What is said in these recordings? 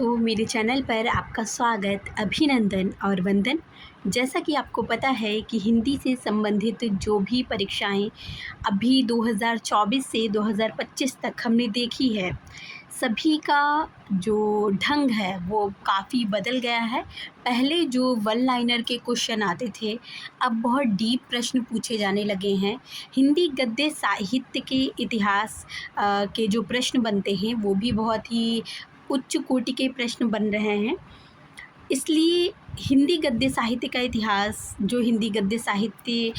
तो मेरे चैनल पर आपका स्वागत, अभिनंदन और वंदन। जैसा कि आपको पता है कि हिंदी से संबंधित जो भी परीक्षाएं अभी 2024 से 2025 तक हमने देखी है, सभी का जो ढंग है वो काफ़ी बदल गया है। पहले जो वन लाइनर के क्वेश्चन आते थे, अब बहुत डीप प्रश्न पूछे जाने लगे हैं। हिंदी गद्य साहित्य के इतिहास के जो प्रश्न बनते हैं वो भी बहुत ही उच्च कोटि के प्रश्न बन रहे हैं। इसलिए हिंदी गद्य साहित्य का इतिहास, जो हिंदी गद्य साहित्य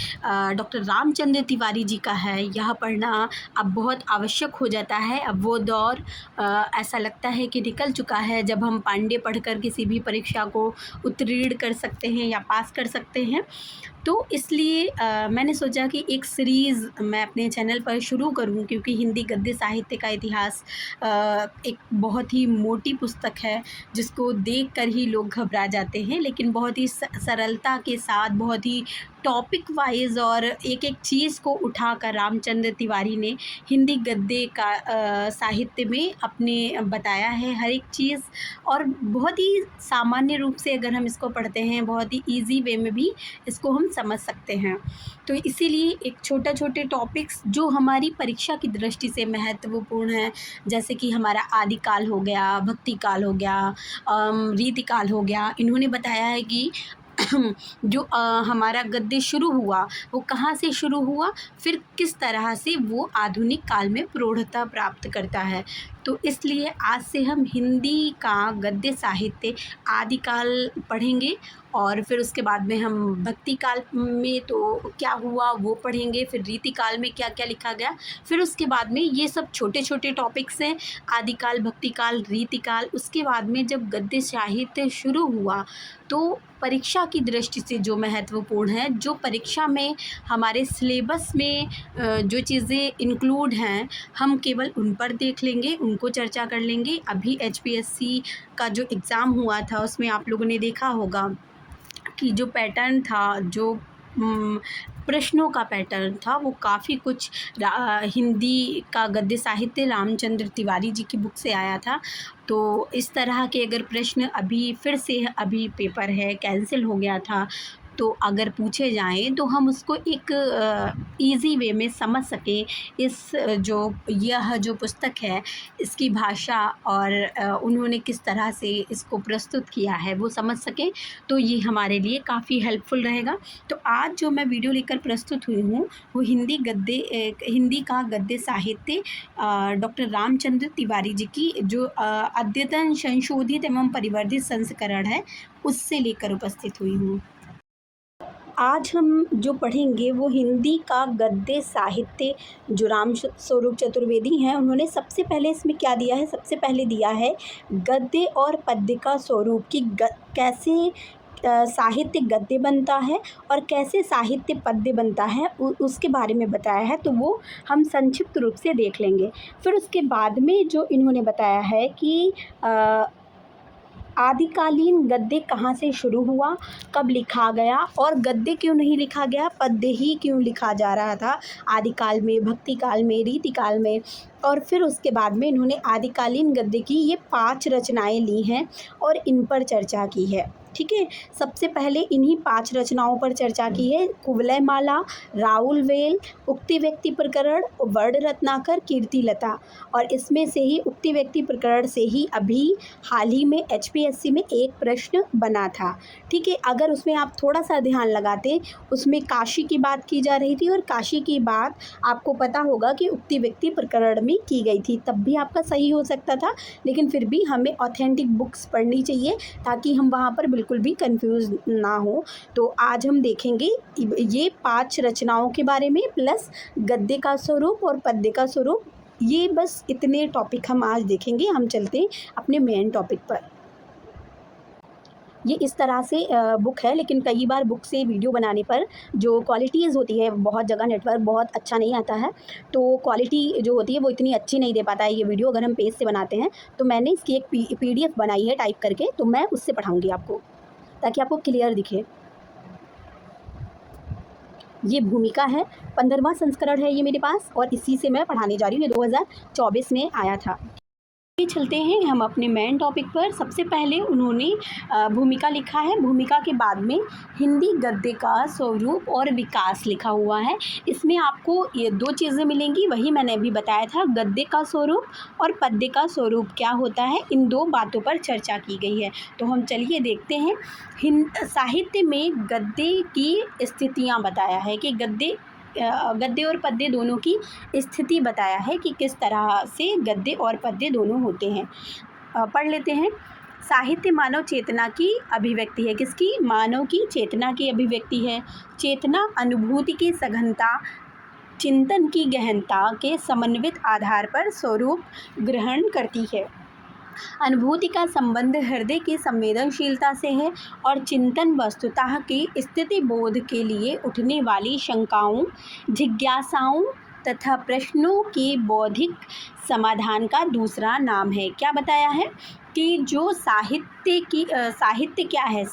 डॉक्टर रामचंद्र तिवारी जी का है, यह पढ़ना अब बहुत आवश्यक हो जाता है। अब वो दौर ऐसा लगता है कि निकल चुका है जब हम पांडे पढ़कर किसी भी परीक्षा को उत्तीर्ण कर सकते हैं या पास कर सकते हैं। तो इसलिए मैंने सोचा कि एक सीरीज़ मैं अपने चैनल पर शुरू करूं, क्योंकि हिंदी गद्य साहित्य का इतिहास एक बहुत ही मोटी पुस्तक है जिसको देखकर ही लोग घबरा जाते हैं, लेकिन बहुत ही सरलता के साथ, बहुत ही टॉपिक वाइज और एक-एक चीज़ को उठाकर रामचंद्र तिवारी ने हिंदी गद्य का साहित्य में अपने बताया है हर एक चीज़। और बहुत ही सामान्य रूप से अगर हम इसको पढ़ते हैं, बहुत ही ईज़ी वे में भी इसको हम समझ सकते हैं। तो इसीलिए एक छोटे टॉपिक्स जो हमारी परीक्षा की दृष्टि से महत्वपूर्ण हैं, जैसे कि हमारा आदि काल हो गया, भक्ति काल हो गया, रीति काल हो गया। इन्होंने बताया है कि जो हमारा गद्य शुरू हुआ वो कहाँ से शुरू हुआ, फिर किस तरह से वो आधुनिक काल में प्रौढ़ता प्राप्त करता है। तो इसलिए आज से हम हिंदी का गद्य साहित्य आदिकाल पढ़ेंगे और फिर उसके बाद में हम भक्ति काल में तो क्या हुआ वो पढ़ेंगे, फिर रीति काल में क्या क्या लिखा गया, फिर उसके बाद में ये सब छोटे टॉपिक्स हैं, आदिकाल, भक्ति काल, रीति काल। उसके बाद में जब गद्य साहित्य शुरू हुआ तो परीक्षा की दृष्टि से जो महत्वपूर्ण है, जो परीक्षा में हमारे सिलेबस में जो चीज़ें इंक्लूड हैं, हम केवल उन पर देख लेंगे, उनको चर्चा कर लेंगे। अभी एचपीएससी का जो एग्ज़ाम हुआ था उसमें आप लोगों ने देखा होगा कि जो पैटर्न था, जो प्रश्नों का पैटर्न था, वो काफ़ी कुछ हिंदी का गद्य साहित्य रामचंद्र तिवारी जी की बुक से आया था। तो इस तरह के अगर प्रश्न अभी फिर से अभी पेपर है कैंसिल हो गया था, तो अगर पूछे जाएँ तो हम उसको एक ईज़ी वे में समझ सकें। यह जो पुस्तक है, इसकी भाषा और उन्होंने किस तरह से इसको प्रस्तुत किया है वो समझ सकें, तो ये हमारे लिए काफ़ी हेल्पफुल रहेगा। तो आज जो मैं वीडियो लेकर प्रस्तुत हुई हूँ वो हिंदी का गद्य साहित्य डॉक्टर रामचंद्र तिवारी जी की जो अद्यतन संशोधित एवं परिवर्धित संस्करण है, उससे लेकर उपस्थित हुई हूँ। आज हम जो पढ़ेंगे वो हिंदी का गद्य साहित्य, जो राम स्वरूप चतुर्वेदी हैं, उन्होंने सबसे पहले इसमें क्या दिया है, सबसे पहले दिया है गद्य और पद्य का स्वरूप कि कैसे साहित्य गद्य बनता है और कैसे साहित्य पद्य बनता है, उसके बारे में बताया है। तो वो हम संक्षिप्त रूप से देख लेंगे। फिर उसके बाद में जो इन्होंने बताया है कि आदिकालीन गद्य कहाँ से शुरू हुआ, कब लिखा गया और गद्य क्यों नहीं लिखा गया, पद्य ही क्यों लिखा जा रहा था आदिकाल में, भक्ति काल में, रीति काल में। और फिर उसके बाद में इन्होंने आदिकालीन गद्य की ये 5 रचनाएं ली हैं और इन पर चर्चा की है। ठीक है, सबसे पहले इन्हीं 5 रचनाओं पर चर्चा की है। कुवलय माला, राउल वेल, उक्ति व्यक्ति प्रकरण, वर्ण रत्नाकर, कीर्ति लता। और इसमें से ही उक्ति व्यक्ति प्रकरण से ही अभी हाल ही में एचपीएससी में एक प्रश्न बना था। ठीक है, अगर उसमें आप थोड़ा सा ध्यान लगाते, उसमें काशी की बात की जा रही थी और काशी की बात आपको पता होगा कि उक्ति व्यक्ति प्रकरण में की गई थी, तब भी आपका सही हो सकता था। लेकिन फिर भी हमें ऑथेंटिक बुक्स पढ़नी चाहिए ताकि हम वहाँ पर बिल्कुल भी कंफ्यूज ना हो। तो आज हम देखेंगे ये 5 रचनाओं के बारे में, प्लस गद्य का स्वरूप और पद्य का स्वरूप। ये बस इतने टॉपिक हम आज देखेंगे। हम चलते हैं अपने मेन टॉपिक पर। ये इस तरह से बुक है, लेकिन कई बार बुक से वीडियो बनाने पर जो क्वालिटीज़ होती है, बहुत जगह नेटवर्क बहुत अच्छा नहीं आता है, तो क्वालिटी जो होती है वो इतनी अच्छी नहीं दे पाता है ये वीडियो अगर हम पेज से बनाते हैं। तो मैंने इसकी एक पीडीएफ बनाई है टाइप करके, तो मैं उससे पढ़ाऊँगी आपको ताकि आपको क्लियर दिखे। ये भूमिका है, 15वां संस्करण है ये मेरे पास और इसी से मैं पढ़ाने जा रही हूँ। ये 2024 में आया था। चलते हैं हम अपने मेन टॉपिक पर। सबसे पहले उन्होंने भूमिका लिखा है। भूमिका के बाद में हिंदी गद्य का स्वरूप और विकास लिखा हुआ है। इसमें आपको ये दो चीज़ें मिलेंगी, वही मैंने अभी बताया था, गद्य का स्वरूप और पद्य का स्वरूप क्या होता है, इन दो बातों पर चर्चा की गई है। तो हम चलिए देखते हैं। साहित्य में गद्य की स्थितियाँ बताया है कि गद्य और पद्य दोनों की स्थिति बताया है कि किस तरह से गद्य और पद्य दोनों होते हैं। पढ़ लेते हैं। साहित्य मानव चेतना की अभिव्यक्ति है। किसकी? मानव की चेतना की अभिव्यक्ति है। चेतना अनुभूति की सघनता, चिंतन की गहनता के समन्वित आधार पर स्वरूप ग्रहण करती है। अनुभूति का संबंध हृदय की संवेदनशीलता से है और चिंतन वस्तुतः की स्थिति बोध के लिए उठने वाली शंकाओं, जिज्ञासाओं तथा प्रश्नों के बौद्धिक समाधान का दूसरा नाम है। क्या बताया है कि जो साहित्य क्या है?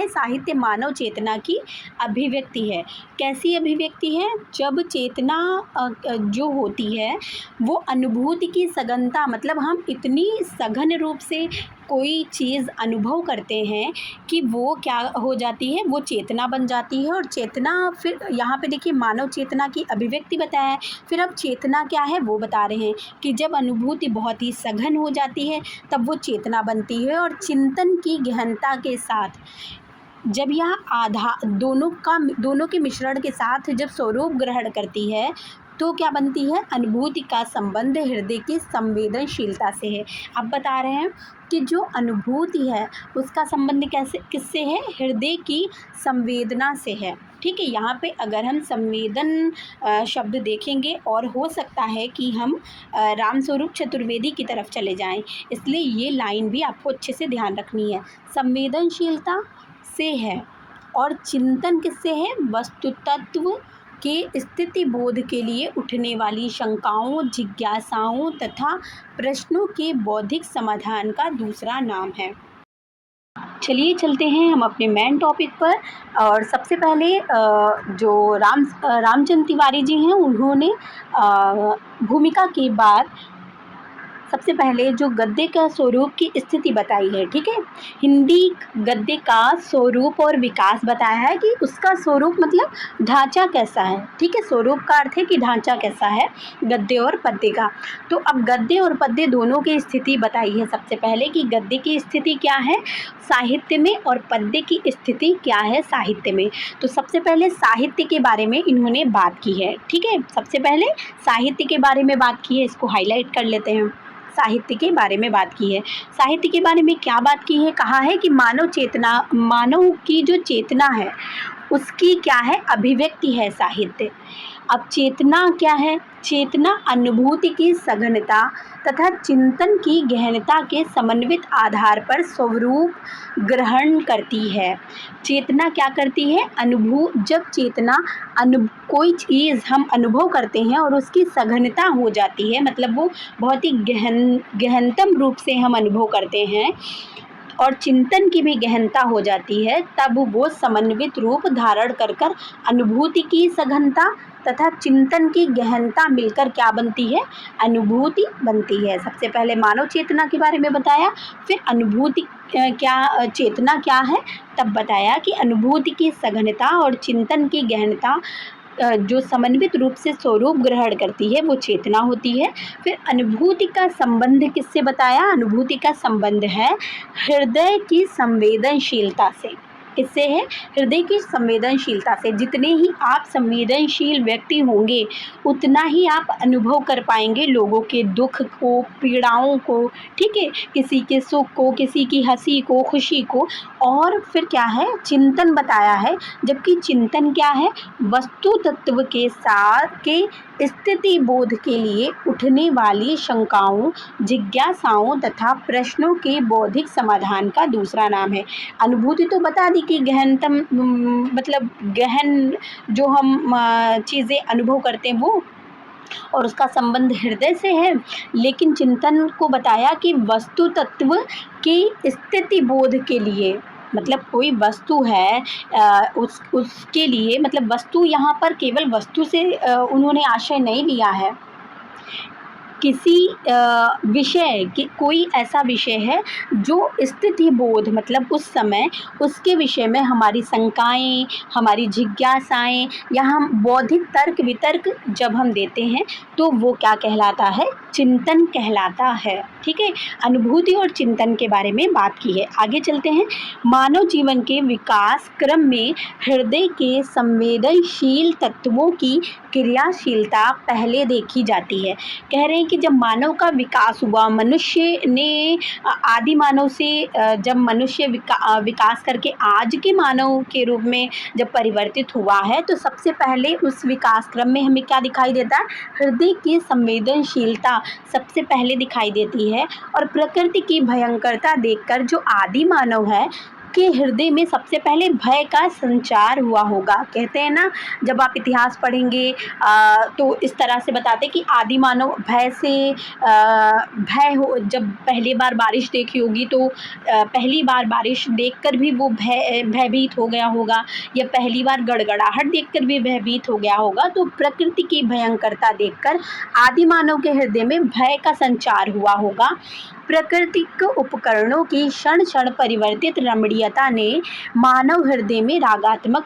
साहित्य मानव चेतना की अभिव्यक्ति है। कैसी अभिव्यक्ति है? जब चेतना जो होती है वो अनुभूति की सघनता, मतलब हम इतनी सघन रूप से कोई चीज़ अनुभव करते हैं कि वो क्या हो जाती है, वो चेतना बन जाती है। और चेतना, फिर यहाँ पे देखिए मानव चेतना की अभिव्यक्ति बताया है। फिर अब चेतना क्या है वो बता रहे हैं कि जब अनुभूति बहुत ही सघन हो जाती है तब वो चेतना बनती है। और चिंतन की गहनता के साथ जब यह दोनों के मिश्रण के साथ जब स्वरूप ग्रहण करती है तो क्या बनती है? अनुभूति का संबंध हृदय की संवेदनशीलता से है। अब बता रहे हैं कि जो अनुभूति है उसका संबंध किससे है? हृदय की संवेदना से है। ठीक है, यहाँ पे अगर हम संवेदन शब्द देखेंगे और हो सकता है कि हम रामस्वरूप चतुर्वेदी की तरफ चले जाएं, इसलिए ये लाइन भी आपको अच्छे से ध्यान रखनी है। संवेदनशीलता से है और चिंतन किससे है? वस्तु तत्व के स्थिति बोध के लिए उठने वाली शंकाओं, जिज्ञासाओं तथा प्रश्नों के बौद्धिक समाधान का दूसरा नाम है। चलिए चलते हैं हम अपने मेन टॉपिक पर। और सबसे पहले जो रामचंद्र तिवारी जी हैं उन्होंने भूमिका के बाद सबसे पहले जो गद्य का स्वरूप की स्थिति बताई है। ठीक है, हिंदी गद्य का स्वरूप और विकास बताया है कि उसका स्वरूप मतलब ढांचा कैसा है। ठीक है, स्वरूप का अर्थ है कि ढांचा कैसा है गद्य और पद्य का। तो अब गद्य और पद्य दोनों की स्थिति बताई है सबसे पहले कि गद्य की स्थिति क्या है साहित्य में और पद्य की स्थिति क्या है साहित्य में। तो सबसे पहले साहित्य के बारे में इन्होंने बात की है। ठीक है, सबसे पहले साहित्य के बारे में बात की है, इसको हाईलाइट कर लेते हैं। साहित्य के बारे में बात की है। साहित्य के बारे में क्या बात की है? कहा है कि मानव की जो चेतना है उसकी क्या है? अभिव्यक्ति है साहित्य। अब चेतना क्या है? चेतना अनुभूति की सघनता तथा चिंतन की गहनता के समन्वित आधार पर स्वरूप ग्रहण करती है। चेतना क्या करती है? जब चेतना कोई चीज़ हम अनुभव करते हैं और उसकी सघनता हो जाती है, मतलब वो बहुत ही गहनतम रूप से हम अनुभव करते हैं और चिंतन की भी गहनता हो जाती है, तब वो समन्वित रूप धारण कर अनुभूति की सघनता तथा चिंतन की गहनता मिलकर क्या बनती है? अनुभूति बनती है। सबसे पहले मानव चेतना के बारे में बताया, फिर अनुभूति चेतना क्या है तब बताया कि अनुभूति की सघनता और चिंतन की गहनता जो समन्वित रूप से स्वरूप ग्रहण करती है वो चेतना होती है। फिर अनुभूति का संबंध किससे बताया? अनुभूति का संबंध है हृदय की संवेदनशीलता से। किससे है? हृदय की संवेदनशीलता से। जितने ही आप संवेदनशील व्यक्ति होंगे उतना ही आप अनुभव कर पाएंगे लोगों के दुख को, पीड़ाओं को, ठीक है, किसी के सुख को, किसी की हंसी को, खुशी को। और फिर क्या है? चिंतन बताया है, जबकि चिंतन क्या है? वस्तु तत्व के साथ के स्थिति बोध के लिए उठने वाली शंकाओं, जिज्ञासाओं तथा प्रश्नों के बौद्धिक समाधान का दूसरा नाम है। अनुभूति तो बता दी कि गहनतम मतलब गहन जो हम चीज़ें अनुभव करते हैं वो, और उसका संबंध हृदय से है। लेकिन चिंतन को बताया कि वस्तु तत्व की स्थिति बोध के लिए, मतलब कोई वस्तु है उसके लिए, मतलब वस्तु यहाँ पर केवल वस्तु से उन्होंने आशय नहीं लिया है, किसी विषय कि कोई ऐसा विषय है जो स्थिति बोध मतलब उस समय उसके विषय में हमारी शंकाएँ, हमारी जिज्ञासाएँ या हम बौद्धिक तर्क वितर्क जब हम देते हैं तो वो क्या कहलाता है? चिंतन कहलाता है। ठीक है, अनुभूति और चिंतन के बारे में बात की है। आगे चलते हैं। मानव जीवन के विकास क्रम में हृदय के संवेदनशील तत्वों की क्रियाशीलता पहले देखी जाती है। कह रहे हैं कि जब मानव का विकास हुआ, मनुष्य ने आदि मानव से जब मनुष्य विकास करके आज के मानव के रूप में जब परिवर्तित हुआ है तो सबसे पहले उस विकास क्रम में हमें क्या दिखाई देता है? हृदय की संवेदनशीलता सबसे पहले दिखाई देती है। और प्रकृति की भयंकरता देखकर जो आदि मानव है के हृदय में सबसे पहले भय का संचार हुआ होगा। कहते हैं ना, जब आप इतिहास पढ़ेंगे तो इस तरह से बताते हैं कि आदि मानव भय से भय हो, जब पहली बार बारिश देखी होगी तो पहली बार बारिश देखकर भी वो भयभीत हो गया होगा, या पहली बार गड़गड़ाहट देखकर भी भयभीत हो गया होगा। तो प्रकृति की भयंकरता देखकर आदि मानव के हृदय में भय का संचार हुआ होगा। प्राकृतिक उपकरणों की क्षण क्षण परिवर्तित रमणीयता ने मानव हृदय में रागात्मक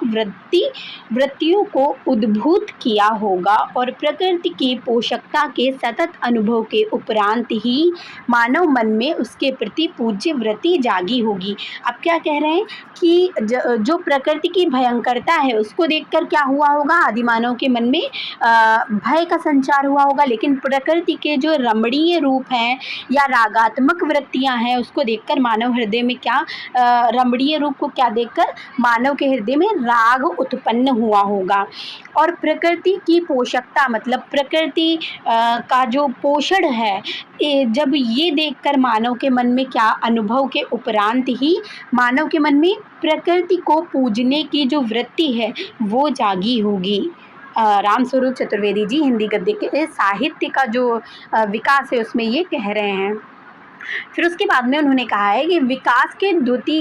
वृत्तियों को उद्भूत किया होगा और प्रकृति की पोषकता के सतत अनुभव के उपरांत ही मानव मन में उसके प्रति पूज्य वृत्ति जागी होगी। अब क्या कह रहे हैं कि जो प्रकृति की भयंकरता है उसको देखकर क्या हुआ होगा? आदि मानव के मन में भय का संचार हुआ होगा, लेकिन प्रकृति के जो रमणीय रूप हैं या रागात्मक वृत्तियां हैं उसको देखकर मानव हृदय में क्या रमणीय रूप को क्या देखकर मानव के हृदय में राग उत्पन्न हुआ होगा। और प्रकृति की पोषकता मतलब प्रकृति का जो पोषण है, जब ये देखकर मानव के मन में क्या अनुभव के उपरांत ही मानव के मन में प्रकृति को पूजने की जो वृत्ति है वो जागी होगी। रामस्वरूप चतुर्वेदी जी हिंदी गद्य के साहित्य का जो विकास है उसमें ये कह रहे हैं। फिर उसके बाद में उन्होंने कहा है कि विकास के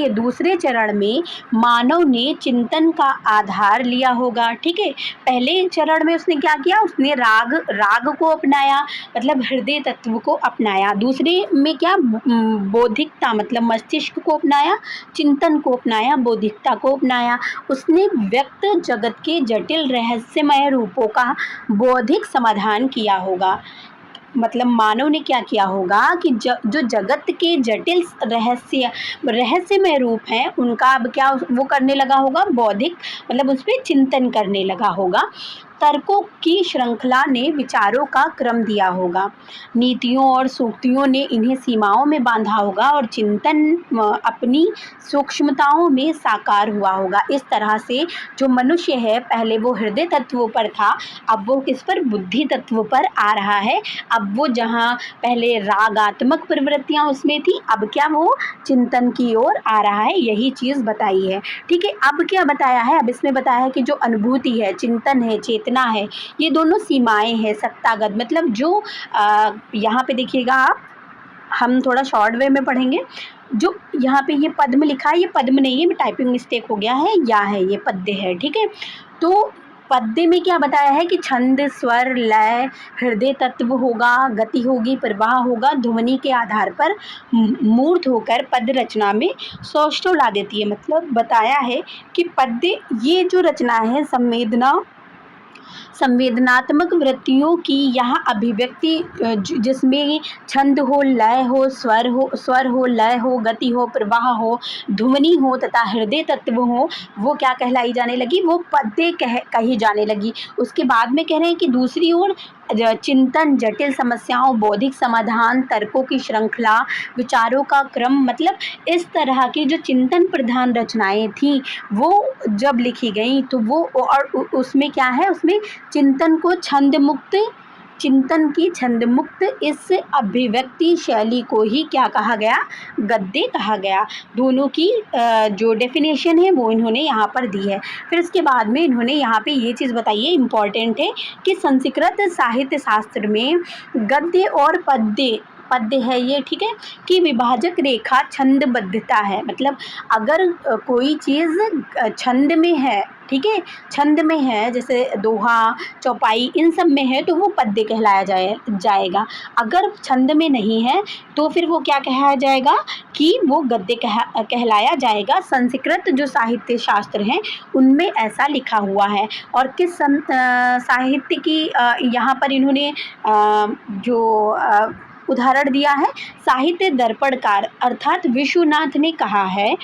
दूसरे चरण में मानव ने चिंतन का आधार लिया होगा। ठीक है, पहले चरण में उसने क्या किया? उसने राग को अपनाया, मतलब हृदय तत्व को अपनाया। दूसरे में क्या? बौद्धिकता मतलब मस्तिष्क को अपनाया, चिंतन को अपनाया, बौद्धिकता को अपनाया। उसने व्यक्त जगत के जटिल रहस्यमय रूपों का बौद्धिक समाधान किया होगा। मतलब मानव ने क्या किया होगा कि जो जगत के जटिल रहस्यमय रूप हैं उनका अब क्या वो करने लगा होगा? बौद्धिक मतलब उस पर चिंतन करने लगा होगा। तर्कों की श्रृंखला ने विचारों का क्रम दिया होगा, नीतियों और सूक्तियों ने इन्हें सीमाओं में बांधा होगा और चिंतन अपनी सूक्ष्मताओं में साकार हुआ होगा। इस तरह से जो मनुष्य है पहले वो हृदय तत्वों पर था, अब वो किस पर? बुद्धि तत्व पर आ रहा है। अब वो जहाँ पहले रागात्मक प्रवृत्तियाँ उसमें थी, अब क्या वो चिंतन की ओर आ रहा है। यही चीज़ बताई है। ठीक है, अब क्या बताया है? अब इसमें बताया है कि जो अनुभूति है, चिंतन है, चेतना है, ये दोनों सीमाएं हैं सत्तागत। मतलब जो यहाँ पे देखिएगा आप, हम थोड़ा शॉर्ट वे में पढ़ेंगे। जो यहाँ पे ये पद्म लिखा है, ये पद्म नहीं है, टाइपिंग मिस्टेक हो गया है, या है ये पद्य है। ठीक है, तो पद्य में क्या बताया है कि छंद, स्वर, लय, हृदय तत्व होगा, गति होगी, प्रवाह होगा, ध्वनि के आधार पर मूर्त होकर पद रचना में सौष्ठव ला देती है। मतलब बताया है कि पद्य ये जो रचना है संवेदनात्मक वृत्तियों की यहाँ अभिव्यक्ति, जिसमें छंद हो, लय हो, स्वर हो, लय हो, गति हो, प्रवाह हो, ध्वनि हो तथा हृदय तत्व हो, वो क्या कहलाई जाने लगी? वो पद्य कही जाने लगी। उसके बाद में कह रहे हैं कि दूसरी ओर चिंतन, जटिल समस्याओं, बौद्धिक समाधान, तर्कों की श्रृंखला, विचारों का क्रम, मतलब इस तरह की जो चिंतन प्रधान रचनाएं थी वो जब लिखी गई तो वो, और उसमें क्या है? उसमें चिंतन की छंद मुक्त इस अभिव्यक्ति शैली को ही क्या कहा गया? गद्य कहा गया। दोनों की जो डेफिनेशन है वो इन्होंने यहाँ पर दी है। फिर इसके बाद में इन्होंने यहाँ पे ये चीज़ बताई है, इम्पॉर्टेंट है, कि संस्कृत साहित्य शास्त्र में गद्य और पद्य पद्य है ये, ठीक है, कि विभाजक रेखा छंदबद्धता है, मतलब अगर कोई चीज़ छंद में है, ठीक है, छंद में है, जैसे दोहा, चौपाई, इन सब में है तो वो पद्य कहलाया जाएगा। अगर छंद में नहीं है तो फिर वो क्या कहा जाएगा कि वो गद्य कहलाया जाएगा। संस्कृत जो साहित्य शास्त्र हैं उनमें ऐसा लिखा हुआ है। और किस साहित्य की यहाँ पर इन्होंने जो उदाहरण दिया है, साहित्य दर्पणकार अर्थात विश्वनाथ ने कहा है।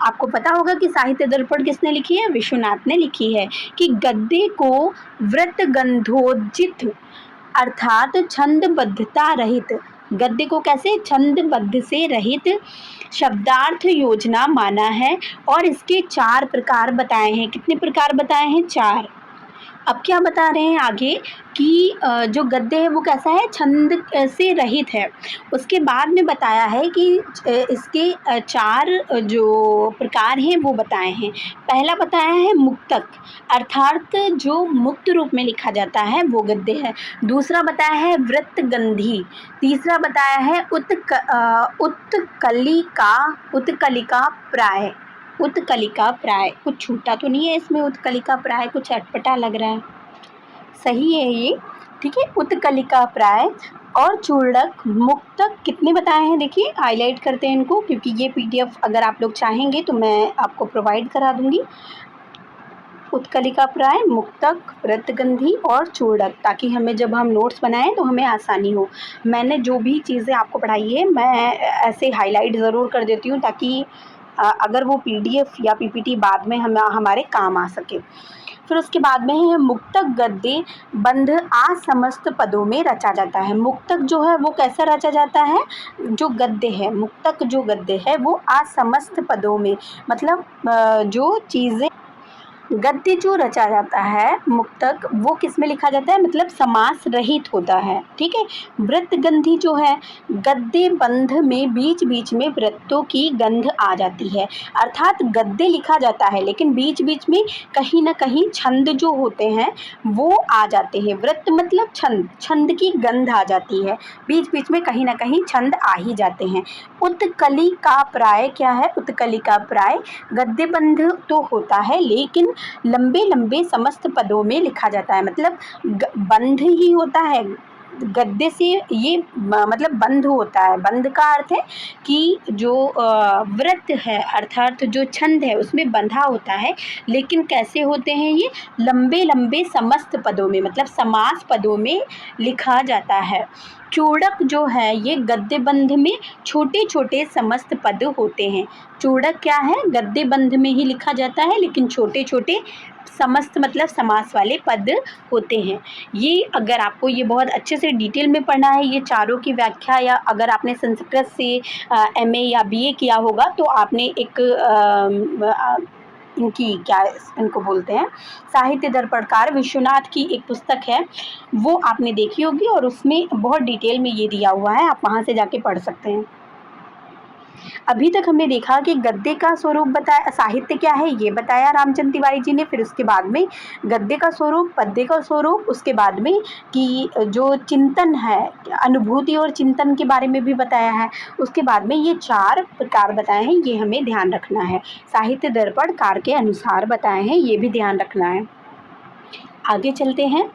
आपको पता होगा कि साहित्य दर्पण किसने लिखी है? विश्वनाथ ने लिखी है, कि गद्य को वृत्तगंधोजित अर्थात छंदबद्धता रहित, गद्य को कैसे? छंदबद्ध से रहित शब्दार्थ योजना माना है। और इसके 4 प्रकार बताए हैं। कितने प्रकार बताए हैं? 4। अब क्या बता रहे हैं आगे कि जो गद्य है वो कैसा है? छंद से रहित है। उसके बाद में बताया है कि इसके 4 जो प्रकार हैं वो बताए हैं। पहला बताया है मुक्तक, अर्थात जो मुक्त रूप में लिखा जाता है वो गद्य है। दूसरा बताया है वृत्तगंधी। तीसरा बताया है उत्कलिका प्राय। उत्कलिका प्राय, कुछ छूटा तो नहीं है इसमें? उत्कलिका प्राय कुछ अटपटा लग रहा है, सही है ये, ठीक है। उत्कलिका प्राय और चूर्णक, मुक्तक कितने बताए हैं? देखिए हाईलाइट करते हैं इनको, क्योंकि ये PDF अगर आप लोग चाहेंगे तो मैं आपको प्रोवाइड करा दूंगी। उत्कलिका प्राय, मुक्तक, वृत्तगंधी और चूर्णक, ताकि हमें जब हम नोट्स बनाएं तो हमें आसानी हो। मैंने जो भी चीज़ें आपको पढ़ाई है मैं ऐसे हाईलाइट ज़रूर कर देती हूँ, ताकि अगर वो PDF या PPT बाद में हमारे काम आ सके। फिर उसके बाद में है मुक्तक गद्य बंध असमस्त पदों में रचा जाता है। मुक्तक जो है वो कैसा रचा जाता है? जो गद्य है, मुक्तक जो गद्य है वो असमस्त पदों में, मतलब जो चीज़ें गद्य जो रचा जाता है मुक्तक वो किस में लिखा जाता है? मतलब समास रहित होता है, ठीक है। वृत्तगंधी जो है, गद्य बंध में बीच बीच में वृत्तों की गंध आ जाती है, अर्थात गद्य लिखा जाता है लेकिन बीच बीच में कहीं ना कहीं छंद जो होते हैं वो आ जाते हैं। वृत्त मतलब छंद, छंद की गंध आ जाती है, बीच बीच में कहीं ना कहीं छंद आ ही जाते हैं। उत्कलिका प्राय क्या है? उत्कलिका प्राय गद्य बंध तो होता है लेकिन लंबे लंबे समस्त पदों में लिखा जाता है, मतलब बंध ही होता है गद्य से, ये मतलब बंध होता है। बंध का अर्थ है कि जो वृत्त है अर्थात जो छंद है उसमें बंधा होता है, लेकिन कैसे होते हैं ये? लंबे लंबे समस्त पदों में, मतलब समास पदों में लिखा जाता है। चूड़क जो है ये गद्य बंध में छोटे छोटे समस्त पद होते हैं। चूड़क क्या है? गद्य बंध में ही लिखा जाता है लेकिन छोटे छोटे समस्त मतलब समास वाले पद होते हैं। ये अगर आपको ये बहुत अच्छे से डिटेल में पढ़ना है, ये चारों की व्याख्या, या अगर आपने संस्कृत से MA या BA किया होगा तो आपने एक इनकी क्या इनको बोलते हैं, साहित्य दर्पणकार विश्वनाथ की एक पुस्तक है वो आपने देखी होगी और उसमें बहुत डिटेल में ये दिया हुआ है, आप वहाँ से जाके पढ़ सकते हैं। अभी तक हमने देखा कि गद्य का स्वरूप बताया, साहित्य क्या है ये बताया रामचंद्र तिवारी जी ने, फिर उसके बाद में गद्य का स्वरूप, पद्य का स्वरूप, उसके बाद में कि जो चिंतन है, अनुभूति और चिंतन के बारे में भी बताया है। उसके बाद में ये 4 प्रकार बताए हैं, ये हमें ध्यान रखना है। साहित्य दर्पण कार के अनुसार बताए हैं, ये भी ध्यान रखना है। आगे चलते हैं।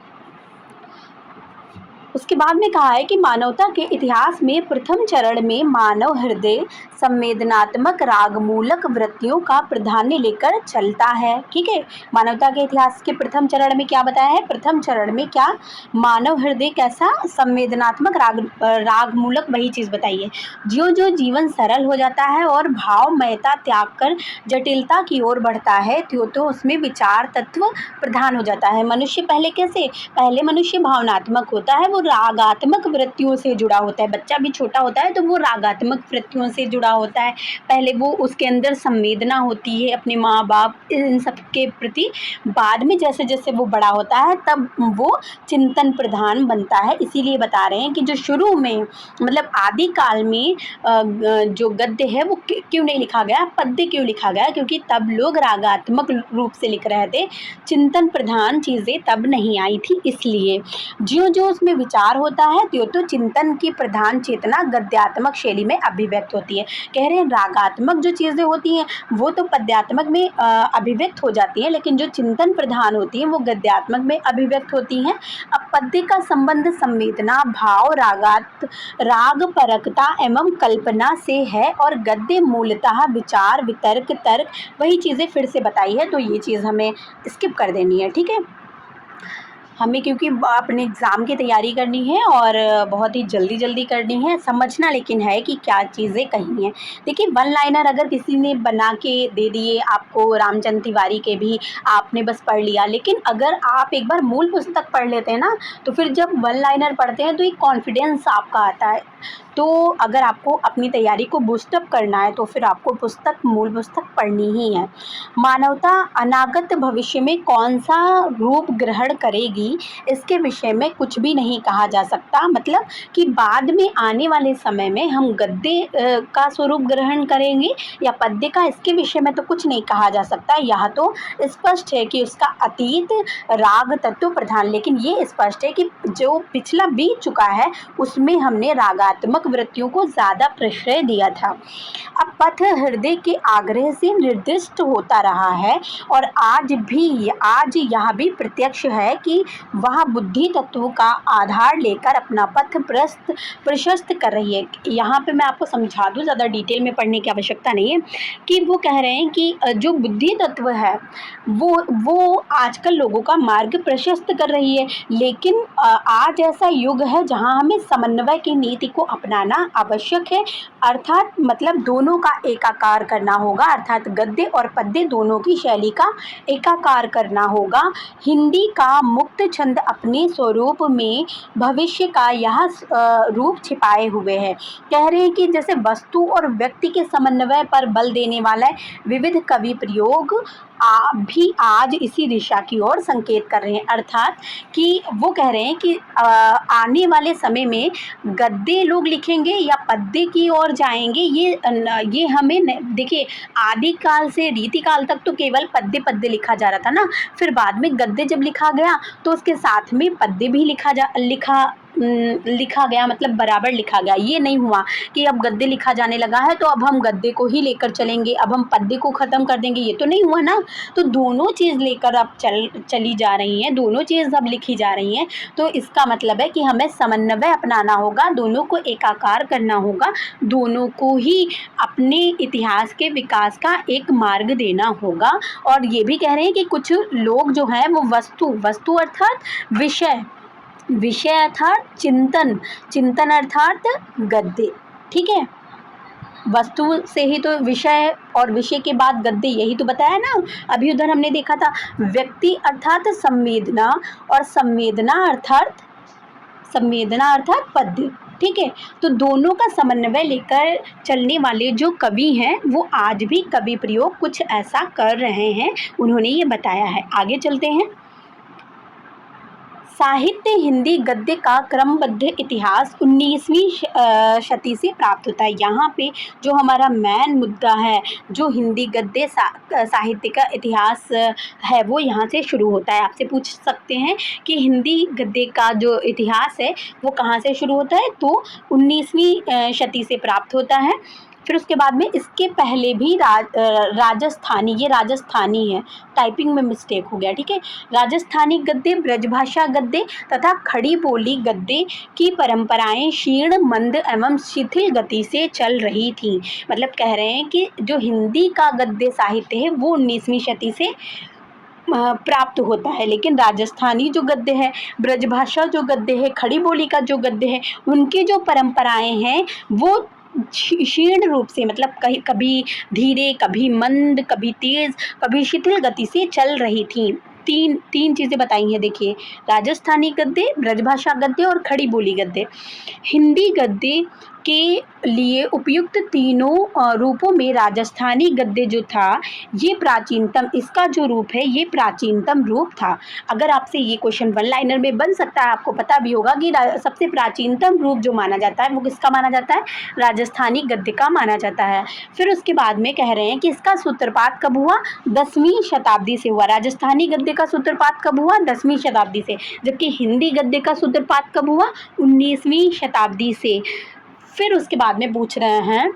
उसके बाद में कहा है कि मानवता के इतिहास में प्रथम चरण में मानव हृदय संवेदनात्मक रागमूलक वृत्तियों का प्राधान्य लेकर चलता है, ठीक है। मानवता के इतिहास के प्रथम चरण में क्या बताया है? प्रथम चरण में क्या? मानव हृदय कैसा? संवेदनात्मक रागमूलक, वही चीज़ बताई है। ज्यों ज्यों जीवन सरल हो जाता है और भावमयता त्याग कर जटिलता की ओर बढ़ता है त्यों तो उसमें विचार तत्व प्रधान हो जाता है। मनुष्य पहले कैसे? पहले मनुष्य भावनात्मक होता है, वो रागात्मक वृत्तियों से जुड़ा होता है। बच्चा भी छोटा होता है तो वो रागात्मक वृत्तियों से जुड़ा रहा होता है, पहले वो उसके अंदर संवेदना होती है अपने माँ बाप इन सब के प्रति। बाद में जैसे जैसे वो बड़ा होता है तब वो चिंतन प्रधान बनता है। इसीलिए बता रहे हैं कि जो शुरू में मतलब आदि काल में जो गद्य है वो क्यों नहीं लिखा गया, पद्य क्यों लिखा गया, क्योंकि तब लोग रागात्मक रूप से लिख रहे थे, चिंतन प्रधान चीज़ें तब नहीं आई थी। इसलिए ज्यों ज्यों उसमें विचार होता है त्यों तो चिंतन की प्रधान चेतना गद्यात्मक शैली में अभिव्यक्त होती है। कह रहे हैं रागात्मक जो चीज़ें होती हैं वो तो पद्यात्मक में अभिव्यक्त हो जाती हैं, लेकिन जो चिंतन प्रधान होती हैं वो गद्यात्मक में अभिव्यक्त होती हैं। अब पद्य का संबंध संवेदना, भाव, राग परकता एवं कल्पना से है और गद्य मूलतः विचार, वितर्क, तर्क, वही चीज़ें फिर से बताई है, तो ये चीज़ हमें स्किप कर देनी है। ठीक है, हमें क्योंकि अपने एग्ज़ाम की तैयारी करनी है और बहुत ही जल्दी करनी है, समझना लेकिन है कि क्या चीज़ें कही हैं। देखिए, वन लाइनर अगर किसी ने बना के दे दिए आपको, रामचंद्र तिवारी के भी आपने बस पढ़ लिया, लेकिन अगर आप एक बार मूल पुस्तक पढ़ लेते हैं ना, तो फिर जब वन लाइनर पढ़ते हैं तो एक कॉन्फिडेंस आपका आता है। तो अगर आपको अपनी तैयारी को बूस्टअप करना है तो फिर आपको मूल पुस्तक पढ़नी ही है। मानवता अनागत भविष्य में कौन सा रूप ग्रहण करेगी, इसके विषय में कुछ भी नहीं कहा जा सकता। मतलब कि बाद में आने वाले समय में हम गद्य का स्वरूप ग्रहण करेंगे या पद्य का, इसके विषय में तो कुछ नहीं कहा जा सकता। यह तो स्पष्ट है कि उसका अतीत राग तत्व प्रधान, लेकिन ये स्पष्ट है कि जो पिछला बीत चुका है उसमें हमने रागात्मक वृत्तियों को ज़्यादा प्रश्रय दिया था। अब पथ हृदय के आग्रह से निर्दिष्ट होता रहा है और आज यह भी प्रत्यक्ष है कि वह बुद्धि तत्वों का आधार लेकर अपना पथ प्रशस्त कर रही है। यहाँ पे मैं आपको समझा दूँ, ज़्यादा डिटेल में पढ़ने की आवश्यकता नहीं है, कि वो कह रहे हैं कि जो बुद्धि तत्व है वो आजकल लोगों का मार्ग प्रशस्त कर रही है, लेकिन आज ऐसा युग है जहाँ हमें समन्वय की नीति को अपनाना आवश्यक है। अर्थात मतलब दोनों का एकाकार करना होगा, अर्थात गद्य और पद्य दोनों की शैली का एकाकार करना होगा। हिंदी का मुक्त छंद अपने स्वरूप में भविष्य का यह रूप छिपाए हुए है। कह रहे हैं कि जैसे वस्तु और व्यक्ति के समन्वय पर बल देने वाला विविध कवि प्रयोग भी आज इसी दिशा की ओर संकेत कर रहे हैं। अर्थात कि वो कह रहे हैं कि आने वाले समय में गद्य लोग लिखेंगे या पद्य की ओर जाएंगे, ये हमें देखिए, आदि काल से रीति काल तक तो केवल पद्य लिखा जा रहा था ना, फिर बाद में गद्य जब लिखा गया तो उसके साथ में पद्य भी लिखा गया, मतलब बराबर लिखा गया। ये नहीं हुआ कि अब गद्य लिखा जाने लगा है तो अब हम गद्य को ही लेकर चलेंगे, अब हम पद्य को ख़त्म कर देंगे, ये तो नहीं हुआ ना। तो दोनों चीज़ लेकर अब चली जा रही हैं, दोनों चीज़ अब लिखी जा रही हैं। तो इसका मतलब है कि हमें समन्वय अपनाना होगा, दोनों को एकाकार करना होगा, दोनों को ही अपने इतिहास के विकास का एक मार्ग देना होगा। और ये भी कह रहे हैं कि कुछ लोग जो हैं वो वस्तु अर्थात विषय अर्थात चिंतन अर्थात गद्य। ठीक है, वस्तु से ही तो विषय और विषय के बाद गद्य, यही तो बताया ना। अभी उधर हमने देखा था व्यक्ति अर्थात संवेदना और संवेदना अर्थात पद्य। ठीक है, तो दोनों का समन्वय लेकर चलने वाले जो कवि हैं वो आज भी कवि प्रयोग कुछ ऐसा कर रहे हैं, उन्होंने ये बताया है। आगे चलते हैं। साहित्य हिंदी गद्य का क्रमबद्ध इतिहास 19वीं शती से प्राप्त होता है। यहाँ पे जो हमारा मेन मुद्दा है, जो हिंदी गद्य साहित्य का इतिहास है, वो यहाँ से शुरू होता है। आपसे पूछ सकते हैं कि हिंदी गद्य का जो इतिहास है वो कहाँ से शुरू होता है, तो 19वीं शती से प्राप्त होता है। फिर उसके बाद में इसके पहले भी राजस्थानी, ये राजस्थानी है, टाइपिंग में मिस्टेक हो गया। ठीक है, राजस्थानी गद्य, ब्रजभाषा गद्य तथा खड़ी बोली गद्य की परंपराएं क्षीण, मंद एवं शिथिल गति से चल रही थी। मतलब कह रहे हैं कि जो हिंदी का गद्य साहित्य है वो 19वीं शती से प्राप्त होता है, लेकिन राजस्थानी जो गद्य है, ब्रजभाषा जो गद्य है, खड़ी बोली का जो गद्य है, उनकी जो परंपराएं हैं वो क्षीण रूप से, मतलब कभी धीरे, कभी मंद, कभी तेज, कभी शिथिल गति से चल रही थी। तीन चीज़ें बताई हैं। देखिए, राजस्थानी गद्य, ब्रजभाषा गद्य और खड़ी बोली गद्य। हिंदी गद्य के लिए उपयुक्त तीनों रूपों में राजस्थानी गद्य जो था ये प्राचीनतम, इसका जो रूप है ये प्राचीनतम रूप था। अगर आपसे ये क्वेश्चन वन लाइनर में बन सकता है, आपको पता भी होगा कि सबसे प्राचीनतम रूप जो माना जाता है वो किसका माना जाता है, राजस्थानी गद्य का माना जाता है। फिर उसके बाद में कह रहे हैं कि इसका सूत्रपात कब हुआ, 10वीं शताब्दी से हुआ। राजस्थानी गद्य का सूत्रपात कब हुआ, 10वीं शताब्दी से, जबकि हिंदी गद्य का सूत्रपात कब हुआ, 19वीं शताब्दी से। फिर उसके बाद में पूछ रहे हैं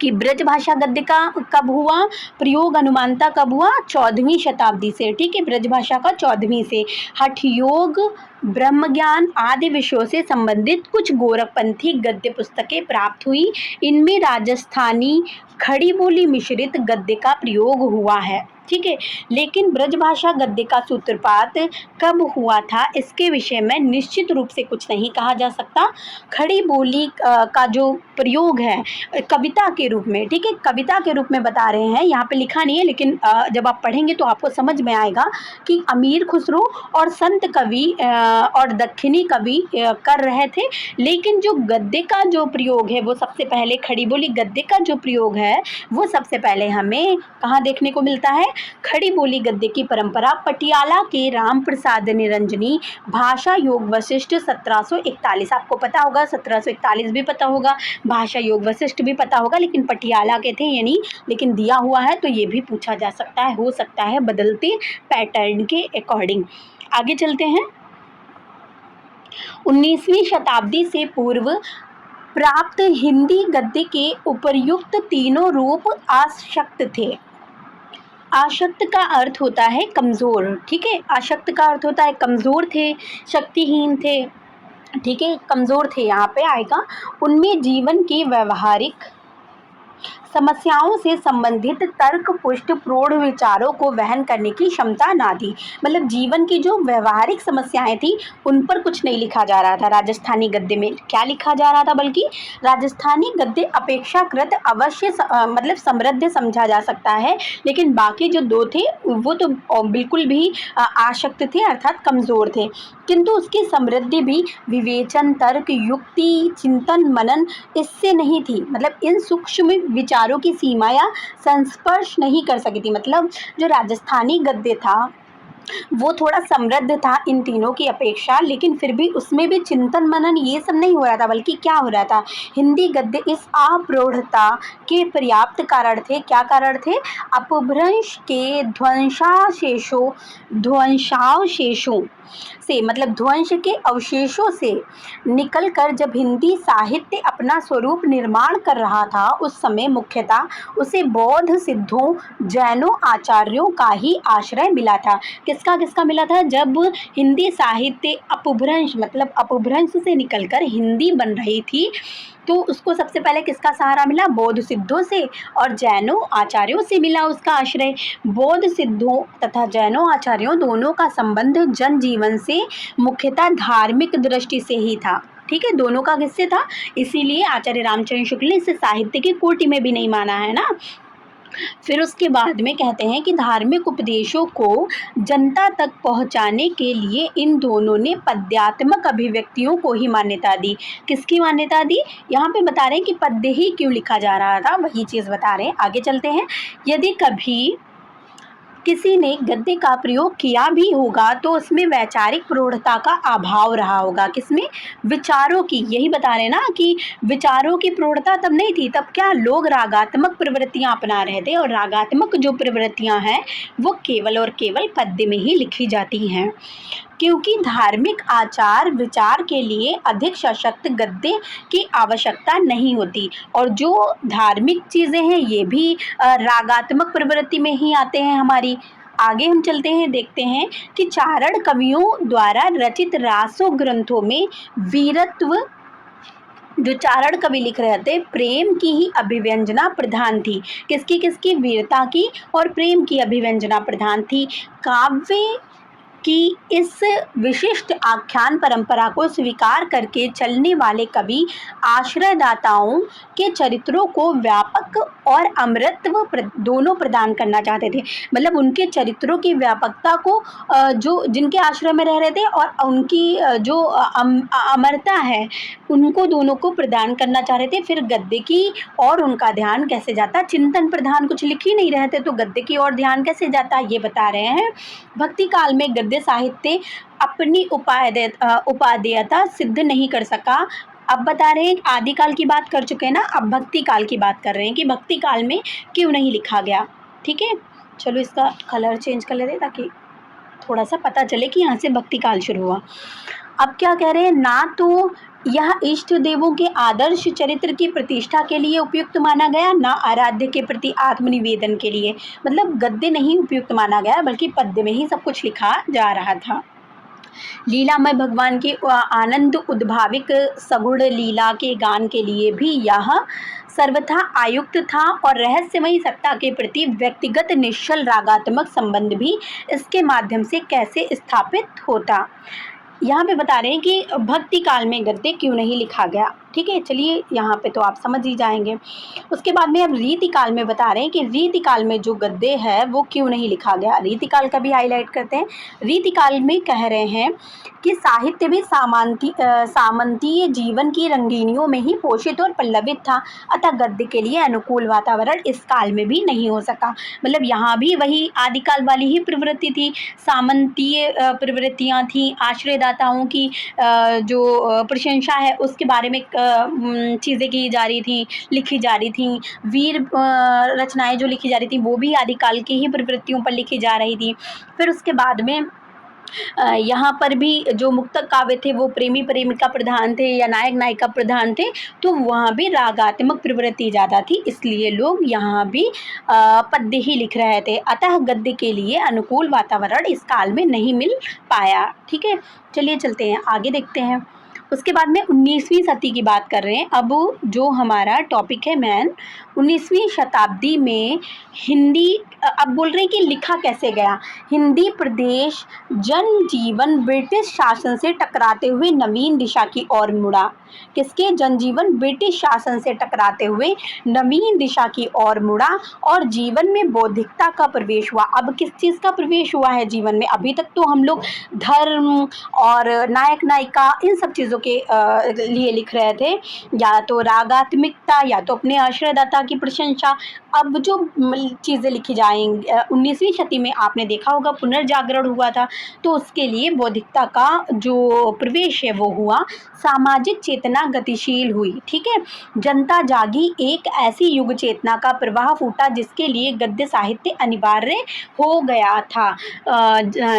कि ब्रज भाषा गद्य का कब हुआ, प्रयोग अनुमानता कब हुआ, 14वीं शताब्दी से। ठीक है, ब्रज भाषा का 14वीं से। हठ योग, ब्रह्म ज्ञान आदि विषयों से संबंधित कुछ गोरखपंथी गद्य पुस्तकें प्राप्त हुई। इनमें राजस्थानी खड़ी बोली मिश्रित गद्य का प्रयोग हुआ है। ठीक है, लेकिन ब्रजभाषा गद्य का सूत्रपात कब हुआ था इसके विषय में निश्चित रूप से कुछ नहीं कहा जा सकता। खड़ी बोली का जो प्रयोग है कविता के रूप में, ठीक है, कविता के रूप में बता रहे हैं, यहाँ पे लिखा नहीं है, लेकिन जब आप पढ़ेंगे तो आपको समझ में आएगा कि अमीर खुसरो और संत कवि और दक्षिणी कवि कर रहे थे। लेकिन जो गद्य का जो प्रयोग है वो सबसे पहले, खड़ी बोली गद्य का जो प्रयोग है वो सबसे पहले हमें कहाँ देखने को मिलता है, खड़ी बोली गद्य की परंपरा पटियाला के राम प्रसाद निरंजनी, भाषा योग वशिष्ठ 1741। आपको पता होगा 1741 भी पता होगा, भाषा योग वशिष्ठ भी पता होगा, लेकिन पटियाला के थे यानी, लेकिन दिया हुआ है तो ये भी पूछा जा सकता है, हो सकता है बदलते पैटर्न के अकॉर्डिंग। आगे चलते हैं। 19वीं शताब्दी से पूर्व प्राप्त हिंदी गद्य के उपर्युक्त तीनों रूप आशक्त थे। आशक्त का अर्थ होता है कमज़ोर। ठीक है, आशक्त का अर्थ होता है कमज़ोर थे, शक्तिहीन थे। ठीक है, कमज़ोर थे यहाँ पे आएगा। उनमें जीवन की व्यवहारिक समस्याओं से संबंधित तर्क पुष्ट प्रौढ़ विचारों को वहन करने की क्षमता ना थी। मतलब जीवन की जो व्यवहारिक समस्याएं थी उन पर कुछ नहीं लिखा जा रहा था राजस्थानी गद्य में। क्या लिखा जा रहा था, बल्कि राजस्थानी गद्य अपेक्षाकृत अवश्य मतलब समृद्ध समझा जा सकता है, लेकिन बाकी जो दो थे वो तो बिल्कुल भी आशक्त थे, अर्थात कमज़ोर थे। किंतु उसकी समृद्धि भी विवेचन, तर्क, युक्ति, चिंतन, मनन इससे नहीं थी। मतलब इन सूक्ष्म विचारों की सीमा या संस्पर्श नहीं कर सकी थी। मतलब जो राजस्थानी गद्य था वो थोड़ा समृद्ध था इन तीनों की अपेक्षा, लेकिन फिर भी उसमें भी चिंतन मनन ये सब नहीं हो रहा था, बल्कि क्या हो रहा था, हिंदी गद्य इस अप्रौढ़ता के पर्याप्त कारण थे। क्या कारण थे, अपभ्रंश के ध्वंसावशेषों से, मतलब ध्वंस के अवशेषों से निकलकर जब हिंदी साहित्य अपना स्वरूप निर्माण कर रहा था, उस समय मुख्यतः उसे बौद्ध सिद्धों, जैनों, आचार्यों का ही आश्रय मिला था। किसका किसका मिला था, जब हिंदी साहित्य अपभ्रंश, मतलब अपभ्रंश से निकलकर हिंदी बन रही थी तो उसको सबसे पहले किसका सहारा मिला, बौद्ध सिद्धों से और जैनों आचार्यों से मिला उसका आश्रय। बौद्ध सिद्धों तथा जैनों आचार्यों दोनों का संबंध जनजीवन से मुख्यतः धार्मिक दृष्टि से ही था। ठीक है, दोनों का किससे था, इसीलिए आचार्य रामचंद्र शुक्ल ने इसे साहित्य की कोटि में भी नहीं माना है ना। फिर उसके बाद में कहते हैं कि धार्मिक उपदेशों को जनता तक पहुंचाने के लिए इन दोनों ने पद्यात्मक अभिव्यक्तियों को ही मान्यता दी। किसकी मान्यता दी, यहाँ पे बता रहे हैं कि पद्य ही क्यों लिखा जा रहा था, वही चीज़ बता रहे हैं। आगे चलते हैं। यदि कभी किसी ने गद्य का प्रयोग किया भी होगा तो उसमें वैचारिक प्रौढ़ता का अभाव रहा होगा। किसमें, विचारों की, यही बता रहे ना कि विचारों की प्रौढ़ता तब नहीं थी। तब क्या, लोग रागात्मक प्रवृत्तियां अपना रहे थे, और रागात्मक जो प्रवृत्तियां हैं वो केवल और केवल पद्य में ही लिखी जाती हैं, क्योंकि धार्मिक आचार विचार के लिए अधिक सशक्त गद्य की आवश्यकता नहीं होती। और जो धार्मिक चीज़ें हैं ये भी रागात्मक प्रवृत्ति में ही आते हैं हमारी। आगे हम चलते हैं, देखते हैं कि चारण कवियों द्वारा रचित रासो ग्रंथों में वीरत्व, जो चारण कवि लिख रहे थे, प्रेम की ही अभिव्यंजना प्रधान थी। किसकी किसकी, वीरता की और प्रेम की अभिव्यंजना प्रधान थी। काव्य कि इस विशिष्ट आख्यान परंपरा को स्वीकार करके चलने वाले कवि आश्रयदाताओं के चरित्रों को व्यापक और अमरत्व दोनों प्रदान करना चाहते थे। मतलब उनके चरित्रों की व्यापकता को जो जिनके आश्रम में रह रहे थे और उनकी जो अमरता है उनको दोनों को प्रदान करना चाह रहे थे। फिर गद्य की और उनका ध्यान कैसे जाता, चिंतन प्रधान कुछ लिख ही नहीं रहे थे तो गद्य की ओर ध्यान कैसे जाता, ये बता रहे हैं। भक्ति काल में गद्य साहित्य अपनी उपादेयता सिद्ध नहीं कर सका। अब बता रहे हैं, आदिकाल की बात कर चुके हैं ना, अब भक्ति काल की बात कर रहे हैं कि भक्ति काल में क्यों नहीं लिखा गया। ठीक है, चलो इसका कलर चेंज कर लेते हैं ताकि थोड़ा सा पता चले कि यहाँ से भक्ति काल शुरू हुआ। अब क्या कह रहे हैं, ना तो यह इष्ट देवों के आदर्श चरित्र की प्रतिष्ठा के लिए उपयुक्त माना गया, ना आराध्य के प्रति आत्मनिवेदन के लिए। मतलब गद्य नहीं उपयुक्त माना गया बल्कि पद्य में ही सब कुछ लिखा जा रहा था। लीलामय भगवान के आनंद उद्भाविक सगुण लीला के गान के लिए भी यह सर्वथा आयुक्त था और रहस्यमयी सत्ता के प्रति व्यक्तिगत निश्चल रागात्मक संबंध भी इसके माध्यम से कैसे स्थापित होता। यहाँ पे बता रहे हैं कि भक्ति काल में गद्य क्यों नहीं लिखा गया। ठीक है, चलिए यहाँ पे तो आप समझ ही जाएंगे। उसके बाद में अब रीति काल में बता रहे हैं कि रीति काल में जो गद्य है वो क्यों नहीं लिखा गया। रीति काल का भी हाईलाइट करते हैं। रीति काल में कह रहे हैं कि साहित्य भी सामंतीय जीवन की रंगीनियों में ही पोषित और पल्लवित था, अतः गद्य के लिए अनुकूल वातावरण इस काल में भी नहीं हो सका। मतलब यहाँ भी वही आदिकाल वाली ही प्रवृत्ति थी, सामंतीय प्रवृत्तियाँ थी, आश्रयदाताओं की जो प्रशंसा है उसके बारे में चीज़ें की जा रही थी, लिखी जा रही थी। वीर रचनाएं जो लिखी जा रही थी वो भी आदिकाल की ही प्रवृत्तियों पर लिखी जा रही थी। फिर उसके बाद में यहाँ पर भी जो मुक्तक काव्य थे वो प्रेमी प्रेमिका प्रधान थे या नायक नायिका प्रधान थे, तो वहाँ भी रागात्मक प्रवृत्ति ज़्यादा थी, इसलिए लोग यहाँ भी पद्य ही लिख रहे थे। अतः गद्य के लिए अनुकूल वातावरण इस काल में नहीं मिल पाया। ठीक है, चलिए चलते हैं आगे, देखते हैं। उसके बाद में 19वीं सदी की बात कर रहे हैं। अब जो हमारा टॉपिक है मैन, 19वीं शताब्दी में हिंदी, अब बोल रहे हैं कि लिखा कैसे गया। हिंदी प्रदेश जनजीवन ब्रिटिश शासन से टकराते हुए नवीन दिशा की ओर मुड़ा। किसके जनजीवन ब्रिटिश शासन से टकराते हुए नवीन दिशा की ओर मुड़ा और जीवन में बौद्धिकता का प्रवेश हुआ। अब किस चीज़ का प्रवेश हुआ है जीवन में? अभी तक तो हम लोग धर्म और नायक नायिका इन सब चीज़ों के लिए लिख रहे थे, या तो रागात्मिकता या तो अपने आश्रयदाता की प्रशंसा। अब जो चीज़ें लिखी जाएंगी 19वीं शती में, आपने देखा होगा पुनर्जागरण हुआ था, तो उसके लिए बौद्धिकता का जो प्रवेश है वो हुआ, सामाजिक चेतना गतिशील हुई। ठीक है, जनता जागी, एक ऐसी युग चेतना का प्रवाह फूटा जिसके लिए गद्य साहित्य अनिवार्य हो गया था।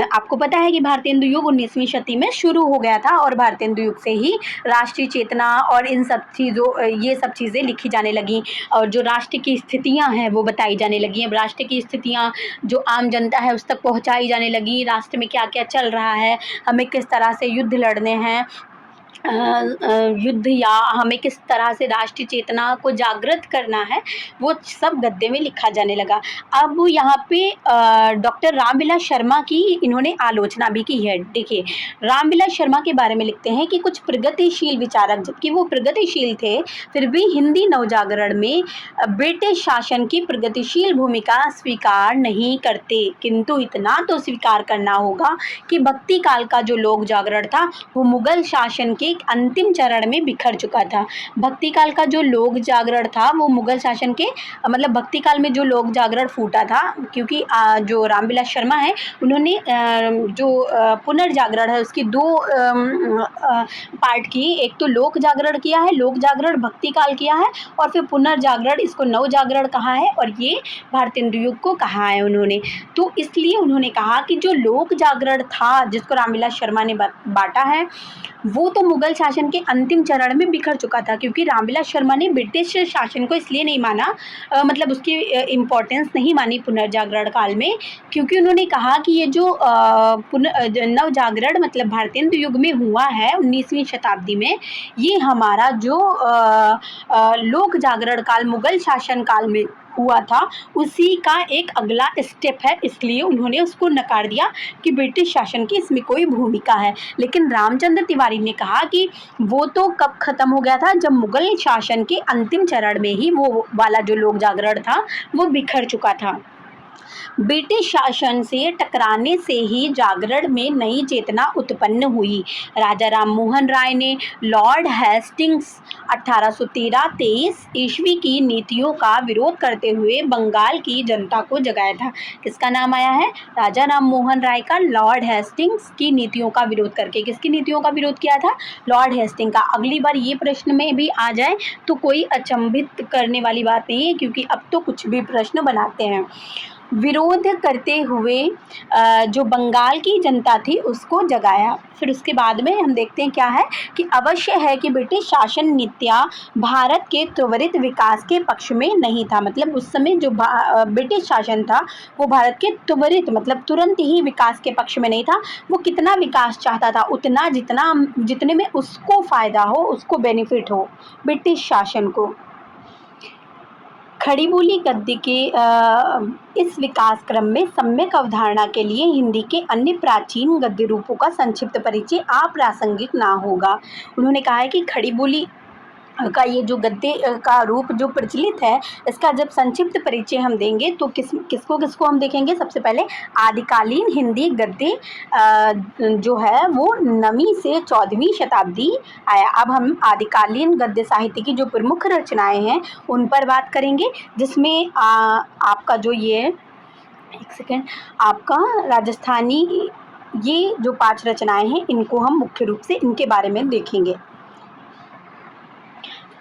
आपको पता है कि भारतेंदु युग 19वीं शती में शुरू हो गया था और भारतेंदु युग से ही राष्ट्रीय चेतना और इन सब चीज़ों, ये सब चीज़ें लिखी जाने लगी और जो राष्ट्र की स्थितियां हैं वो बताई जाने लगी। अब राष्ट्र की स्थितियां जो आम जनता है उस तक पहुंचाई जाने लगी, राष्ट्र में क्या क्या चल रहा है, हमें किस तरह से युद्ध लड़ने हैं, युद्ध या हमें किस तरह से राष्ट्रीय चेतना को जागृत करना है, वो सब गद्य में लिखा जाने लगा। अब यहाँ पे डॉक्टर रामविलास शर्मा की इन्होंने आलोचना भी की है। देखिए, रामविलास शर्मा के बारे में लिखते हैं कि कुछ प्रगतिशील विचारक, जबकि वो प्रगतिशील थे, फिर भी हिंदी नवजागरण में ब्रिटिश शासन की प्रगतिशील भूमिका स्वीकार नहीं करते, किंतु इतना तो स्वीकार करना होगा कि भक्ति काल का जो लोक जागरण था वो मुगल शासन के अंतिम चरण में बिखर चुका था। भक्ति काल का जो लोक जागरण था वो मुगल शासन के, मतलब भक्ति काल में जो लोक जागरण फूटा था, क्योंकि जो रामविलास शर्मा है उन्होंने जो पुनर्जागरण है उसकी दो पार्ट की, एक तो लोक जागरण किया है, लोक जागरण भक्ति काल किया है, और फिर पुनर्जागरण, इसको नव जागरण कहा है और ये भारतेंदु युग को कहा है उन्होंने। तो इसलिए उन्होंने कहा कि जो लोक जागरण था जिसको रामविलास शर्मा ने बांटा है वो तो मुगल शासन के अंतिम चरण में बिखर चुका था, क्योंकि रामविलास शर्मा ने ब्रिटिश शासन को इसलिए नहीं माना, मतलब उसकी इम्पोर्टेंस नहीं मानी पुनर्जागरण काल में, क्योंकि उन्होंने कहा कि ये जो नव जागरण मतलब भारतेंदु युग में हुआ है 19वीं शताब्दी में, ये हमारा जो लोक जागरण काल मुगल शासन काल में हुआ था उसी का एक अगला स्टेप है, इसलिए उन्होंने उसको नकार दिया कि ब्रिटिश शासन की इसमें कोई भूमिका है। लेकिन रामचंद्र तिवारी ने कहा कि वो तो कब ख़त्म हो गया था, जब मुग़ल शासन के अंतिम चरण में ही वो वाला जो लोक जागरण था वो बिखर चुका था। ब्रिटिश शासन से टकराने से ही जागरण में नई चेतना उत्पन्न हुई। राजा राम मोहन राय ने लॉर्ड हेस्टिंग्स 1813-23 ईस्वी की नीतियों का विरोध करते हुए बंगाल की जनता को जगाया था। किसका नाम आया है? राजा राम मोहन राय का लॉर्ड हेस्टिंग्स की नीतियों का विरोध करके। किसकी नीतियों का विरोध किया था? लॉर्ड हेस्टिंग का। अगली बार ये प्रश्न में भी आ जाए तो कोई अचंभित करने वाली बात नहीं है, क्योंकि अब तो कुछ भी प्रश्न बनाते हैं। विरोध करते हुए जो बंगाल की जनता थी उसको जगाया। फिर उसके बाद में हम देखते हैं क्या है कि अवश्य है कि ब्रिटिश शासन नीतियाँ भारत के त्वरित विकास के पक्ष में नहीं था। मतलब उस समय जो ब्रिटिश शासन था वो भारत के त्वरित मतलब तुरंत ही विकास के पक्ष में नहीं था। वो कितना विकास चाहता था? उतना जितने में उसको फ़ायदा हो, उसको बेनिफिट हो ब्रिटिश शासन को। खड़ी बोली गद्य के इस विकास क्रम में सम्यक अवधारणा के लिए हिंदी के अन्य प्राचीन गद्य रूपों का संक्षिप्त परिचय अप्रासंगिक ना होगा। उन्होंने कहा है कि खड़ी बोली का ये जो गद्य का रूप जो प्रचलित है, इसका जब संक्षिप्त परिचय हम देंगे तो किसको हम देखेंगे। सबसे पहले आदिकालीन हिंदी गद्य जो है वो 9वीं से 14वीं शताब्दी आया। अब हम आदिकालीन गद्य साहित्य की जो प्रमुख रचनाएं हैं उन पर बात करेंगे, जिसमें आपका जो ये एक सेकेंड आपका राजस्थानी ये जो 5 रचनाएं हैं इनको हम मुख्य रूप से इनके बारे में देखेंगे।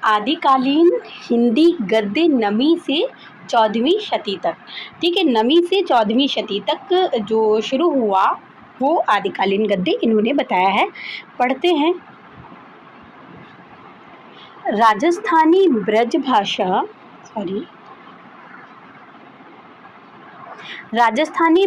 आदिकालीन हिंदी गद्य 9वीं से 14वीं शती तक, ठीक है, 9वीं से 14वीं शती तक जो शुरू हुआ वो आदिकालीन गद्य इन्होंने बताया है। पढ़ते हैं। राजस्थानी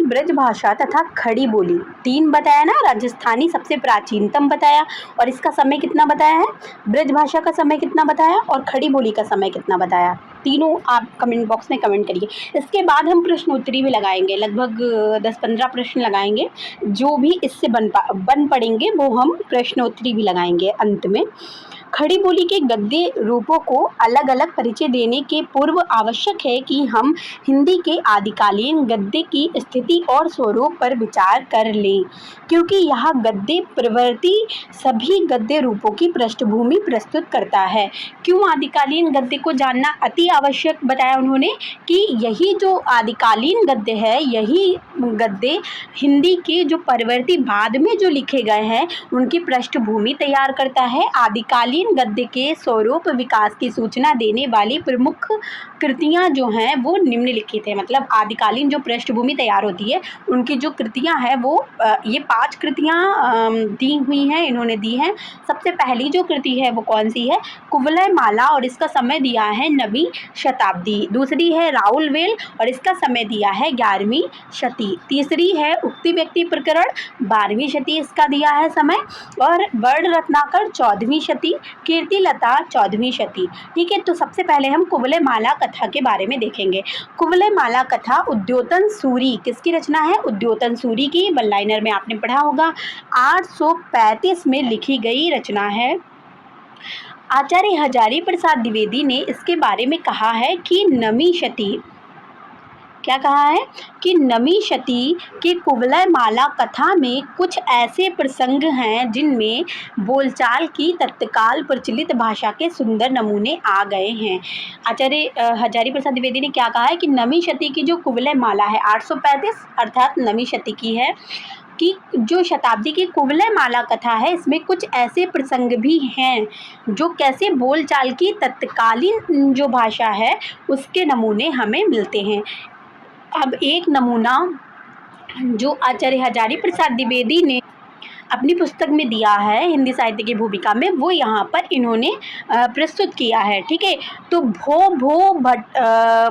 ब्रज भाषा तथा खड़ी बोली 3 बताया ना। राजस्थानी सबसे प्राचीनतम बताया और इसका समय कितना बताया है, ब्रज भाषा का समय कितना बताया और खड़ी बोली का समय कितना बताया। तीनों आप कमेंट बॉक्स में कमेंट करिए। इसके बाद हम प्रश्नोत्तरी भी लगाएंगे, लगभग 10-15 प्रश्न लगाएंगे। जो भी इससे बन पड़ेंगे वो हम प्रश्नोत्तरी भी लगाएंगे अंत में। खड़ी बोली के गद्य रूपों को अलग अलग परिचय देने के पूर्व आवश्यक है कि हम हिंदी के आदिकालीन गद्य की स्थिति और स्वरूप पर विचार कर लें, क्योंकि यह गद्य प्रवृत्ति सभी गद्य रूपों की पृष्ठभूमि प्रस्तुत करता है। क्यों आदिकालीन गद्य को जानना अति आवश्यक बताया उन्होंने कि यही जो आदिकालीन गद्य है, यही गद्य हिंदी के जो परवर्ती बाद में जो लिखे गए हैं उनकी पृष्ठभूमि तैयार करता है। आदिकालीन गद्य के स्वरूप विकास की सूचना देने वाली प्रमुख कृतियां जो हैं वो निम्नलिखित है। मतलब आदिकालीन जो पृष्ठभूमि तैयार होती है उनकी जो कृतियां हैं वो ये 5 कृतियां दी हुई हैं, इन्होंने दी हैं। सबसे पहली जो कृति है वो कौन सी है? कुवलय माला और इसका समय दिया है 9वीं शताब्दी। दूसरी है राउल वेल और इसका समय दिया है 11वीं शती। तीसरी है उक्ति व्यक्ति प्रकरण 12वीं शती इसका दिया है समय। और वर्ण रत्नाकर 14वीं शती, कीर्तिलता 14वीं शती। ठीक है, तो सबसे पहले हम कुवलय माला कथा के बारे में देखेंगे। कुवलय माला कथा उद्योतन सूरी किसकी रचना है? उद्योतन सूरी की। वन लाइनर में आपने पढ़ा होगा। 835 में लिखी गई रचना है। आचार्य हजारी प्रसाद द्विवेदी ने इसके बारे में कहा है कि 9वीं शती, क्या कहा है कि 9वीं शती के कुवलय माला कथा में कुछ ऐसे प्रसंग हैं जिनमें बोलचाल की तत्काल प्रचलित भाषा के सुंदर नमूने आ गए हैं। आचार्य हजारी प्रसाद द्विवेदी ने क्या कहा है कि 9वीं शती की जो कुवलय माला है 835 अर्थात 9वीं शती की है कि जो शताब्दी की कुवलय माला कथा है इसमें कुछ ऐसे प्रसंग भी हैं जो कैसे बोलचाल की तत्कालीन जो भाषा है उसके नमूने हमें मिलते हैं। अब एक नमूना जो आचार्य हजारी प्रसाद द्विवेदी ने अपनी पुस्तक में दिया है हिंदी साहित्य की भूमिका में, वो यहाँ पर इन्होंने प्रस्तुत किया है। ठीक है, तो भो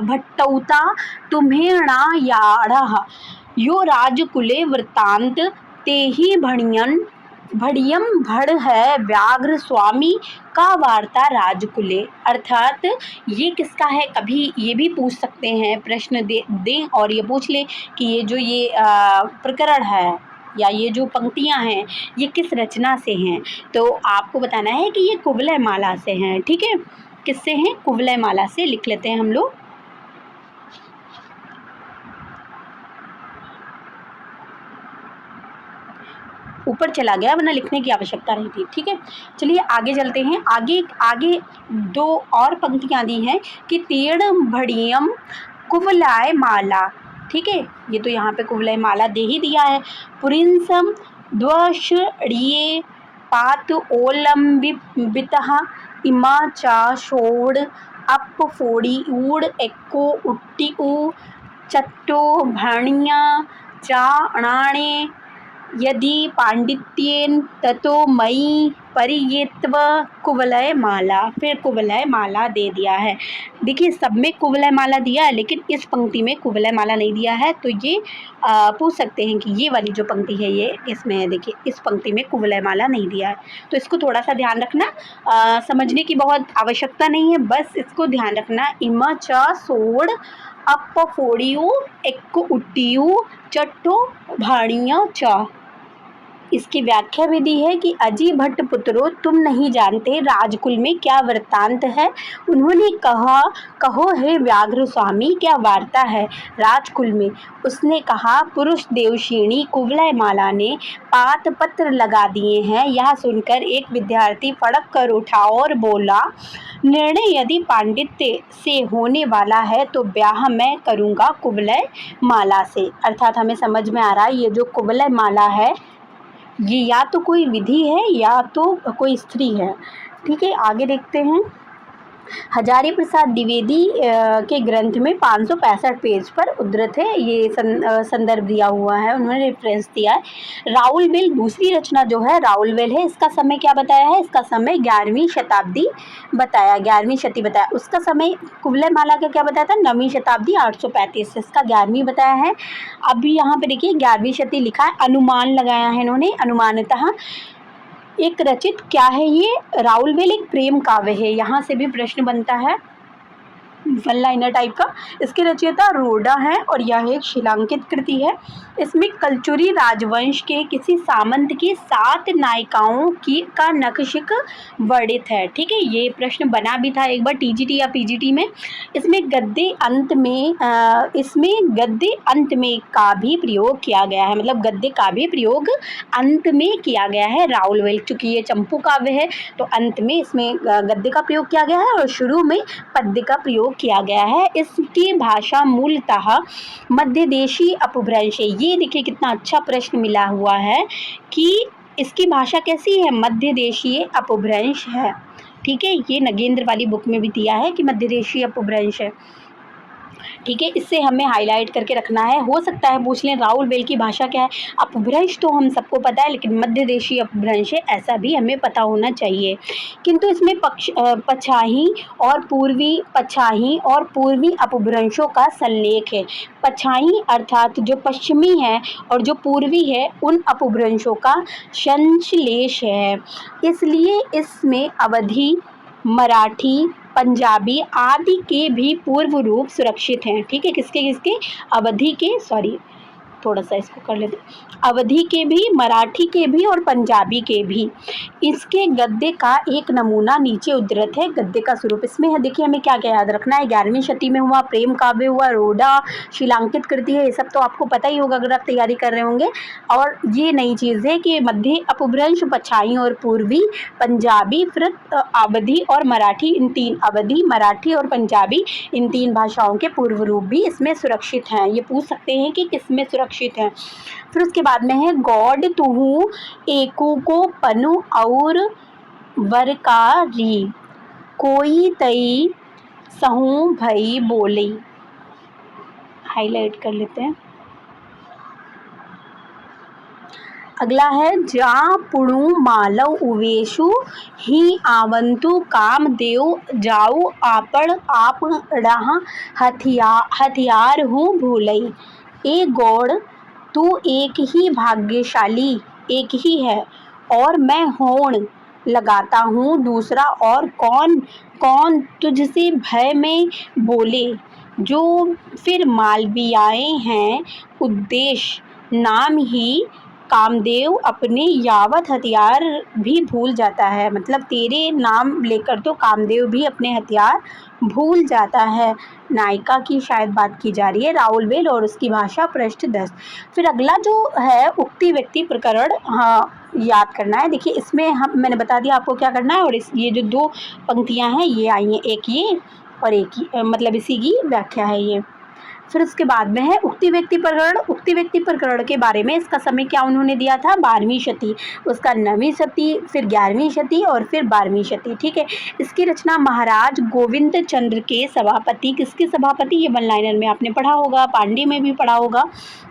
भट्टौता तुम्हें ना याढ़ यो राजकुले वृत्तांत ते ही भणियन भड़ियम भड़ है व्याघ्र स्वामी का वार्ता राजकुले। अर्थात ये किसका है, कभी ये भी पूछ सकते हैं, प्रश्न दें और ये पूछ लें कि ये जो ये प्रकरण है या ये जो पंक्तियां हैं ये किस रचना से हैं। तो आपको बताना है कि ये कुवलय माला से हैं। ठीक है, किससे हैं, कुवलय माला से। लिख लेते हैं हम लोग। ऊपर चला गया, वरना लिखने की आवश्यकता नहीं थी। ठीक है, चलिए आगे चलते हैं। आगे आगे दो और पंक्तियां दी हैं कि तीर्ण भड़ियम कुवलाय माला। ठीक है, ये तो यहाँ पे कुवलय माला दे ही दिया है। पुरिंसम द्वषड़िये पात ओलंबितः इमा चा षोड़ अप फोड़ी ऊड़ एक्को उट्टी ऊ चट्टो भणिया चा अणाणे यदि पांडित्येन ततो मयि परियेत्व कुवलय माला। फिर कुवलय माला दे दिया है। देखिए सब में कुवलय माला दिया है, लेकिन इस पंक्ति में कुवलय माला नहीं दिया है। तो ये पूछ सकते हैं कि ये वाली जो पंक्ति है ये इसमें है। देखिए इस पंक्ति में कुवलय माला नहीं दिया है, तो इसको थोड़ा सा ध्यान रखना। समझने की बहुत आवश्यकता नहीं है, बस इसको ध्यान रखना। इमा चा सोड़ अप फोड़ियो एक्को उट्टियो चट्टो भाड़िया चा। इसकी व्याख्या भी दी है कि अजी भट्ट पुत्रो, तुम नहीं जानते राजकुल में क्या वृत्तांत है। उन्होंने कहा, कहो हे व्याघ्र स्वामी, क्या वार्ता है राजकुल में। उसने कहा, पुरुष देवशीणी कुवलय माला ने पात पत्र लगा दिए हैं। यह सुनकर एक विद्यार्थी फड़क कर उठा और बोला, निर्णय यदि पांडित्य से होने वाला है तो ब्याह मैं करूँगा कुवलय माला से। अर्थात हमें समझ में आ रहा है ये जो कुवलय माला है ये या तो कोई विधि है या तो कोई स्त्री है। ठीक है, आगे देखते हैं। हजारी प्रसाद द्विवेदी के ग्रंथ में 565 पेज पर उद्धृत है, ये संदर्भ दिया हुआ है, उन्होंने रेफरेंस दिया है। राउलवेल दूसरी रचना जो है राउलवेल है। इसका समय क्या बताया है, इसका समय 11वीं शताब्दी बताया, 11वीं शती बताया। उसका समय कुवलय माला का क्या बताया था, 9वीं शताब्दी 835, इसका 11वीं बताया है। अभी यहाँ पे देखिए 11वीं शती लिखा है, अनुमान लगाया है इन्होंने, अनुमानतः एक रचित क्या है ये, राउलवेल एक प्रेम काव्य है। यहाँ से भी प्रश्न बनता है वन लाइनर टाइप का। इसके रचयिता रोडा है और यह एक शिलांकित कृति है। इसमें कलचुरी राजवंश के किसी सामंत की 7 नायिकाओं की का नखशिख वर्णित है। ठीक है, ये प्रश्न बना भी था एक बार टीजीटी या पीजीटी में। इसमें गद्य अंत में का भी प्रयोग किया गया है, मतलब गद्य का भी प्रयोग अंत में किया गया है राउलवेल। चूँकि ये चंपू काव्य है तो अंत में इसमें गद्य का प्रयोग किया गया है और शुरू में पद्य का प्रयोग किया गया है। इसकी भाषा मूलतः मध्य देशी अपभ्रंश है। ये देखिए कितना अच्छा प्रश्न मिला हुआ है कि इसकी भाषा कैसी है, मध्य देशीय अपभ्रंश है। ठीक है, ये नगेंद्र वाली बुक में भी दिया है कि मध्य देशीय अपभ्रंश है। ठीक है, इससे हमें हाईलाइट करके रखना है। हो सकता है पूछ लें राउलवेल की भाषा क्या है। अपभ्रंश तो हम सबको पता है, लेकिन मध्य देशीय अपभ्रंश है ऐसा भी हमें पता होना चाहिए। किंतु इसमें पछाही और पूर्वी अपभ्रंशों का संलेख है। पछाही अर्थात जो पश्चिमी है और जो पूर्वी है उन अपभ्रंशों का संश्लेष है। इसलिए इसमें अवधी, मराठी, पंजाबी आदि के भी पूर्व रूप सुरक्षित हैं। ठीक है, किसके अवधी के, सॉरी थोड़ा सा इसको कर लेते, अवधी के भी, मराठी के भी और पंजाबी के भी। इसके गद्य का एक नमूना नीचे उद्धृत है। गद्य का स्वरूप इसमें है। देखिए हमें क्या क्या याद रखना है, 11वीं शती में हुआ, प्रेम काव्य हुआ, रोडा शिलांकित कृति है, ये सब तो आपको पता ही होगा अगर आप तैयारी कर रहे होंगे। और ये नई चीज़ है कि मध्य अपभ्रंश, पछाई और पूर्वी, पंजाबी, फिर अवधी और मराठी, इन 3, अवधी, मराठी और पंजाबी, इन 3 भाषाओं के पूर्व रूप भी इसमें सुरक्षित हैं। ये पूछ सकते हैं कि किसमें सुरक्षित है। फिर उसके बाद में है गॉड तुहू एकू को पनु और वरकारी कोई तई सहू भई बोली। हाईलाइट कर लेते हैं। अगला है जा पुणु मालव उवेशु ही आवंतु काम देव जाऊ आपड़ा हथियार हूँ भूलई। ए गौड़ तू एक ही भाग्यशाली एक ही है, और मैं होड़ लगाता हूँ दूसरा, और कौन कौन तुझसे भय में बोले। जो फिर मालवियाए हैं उद्देश्य नाम ही कामदेव अपने यावत हथियार भी भूल जाता है। मतलब तेरे नाम लेकर तो कामदेव भी अपने हथियार भूल जाता है। नायिका की शायद बात की जा रही है, राहुल बेल और उसकी भाषा, पृष्ठ 10। फिर अगला जो है उक्ति व्यक्ति प्रकरण, हाँ याद करना है। देखिए इसमें हम मैंने बता दिया आपको क्या करना है, और ये जो दो पंक्तियां हैं ये आई हैं, एक ये और एक ही, मतलब इसी की व्याख्या है ये। फिर उसके बाद में है उक्ति व्यक्ति प्रकरण। उक्ति व्यक्ति प्रकरण के बारे में इसका समय क्या उन्होंने दिया था, 12वीं शती, उसका 9वीं शती, फिर 11वीं शती और फिर 12वीं शती। ठीक है, इसकी रचना महाराज गोविंद चंद्र के सभापति, किसके सभापति, ये वन लाइनर में आपने पढ़ा होगा, पांडे में भी पढ़ा होगा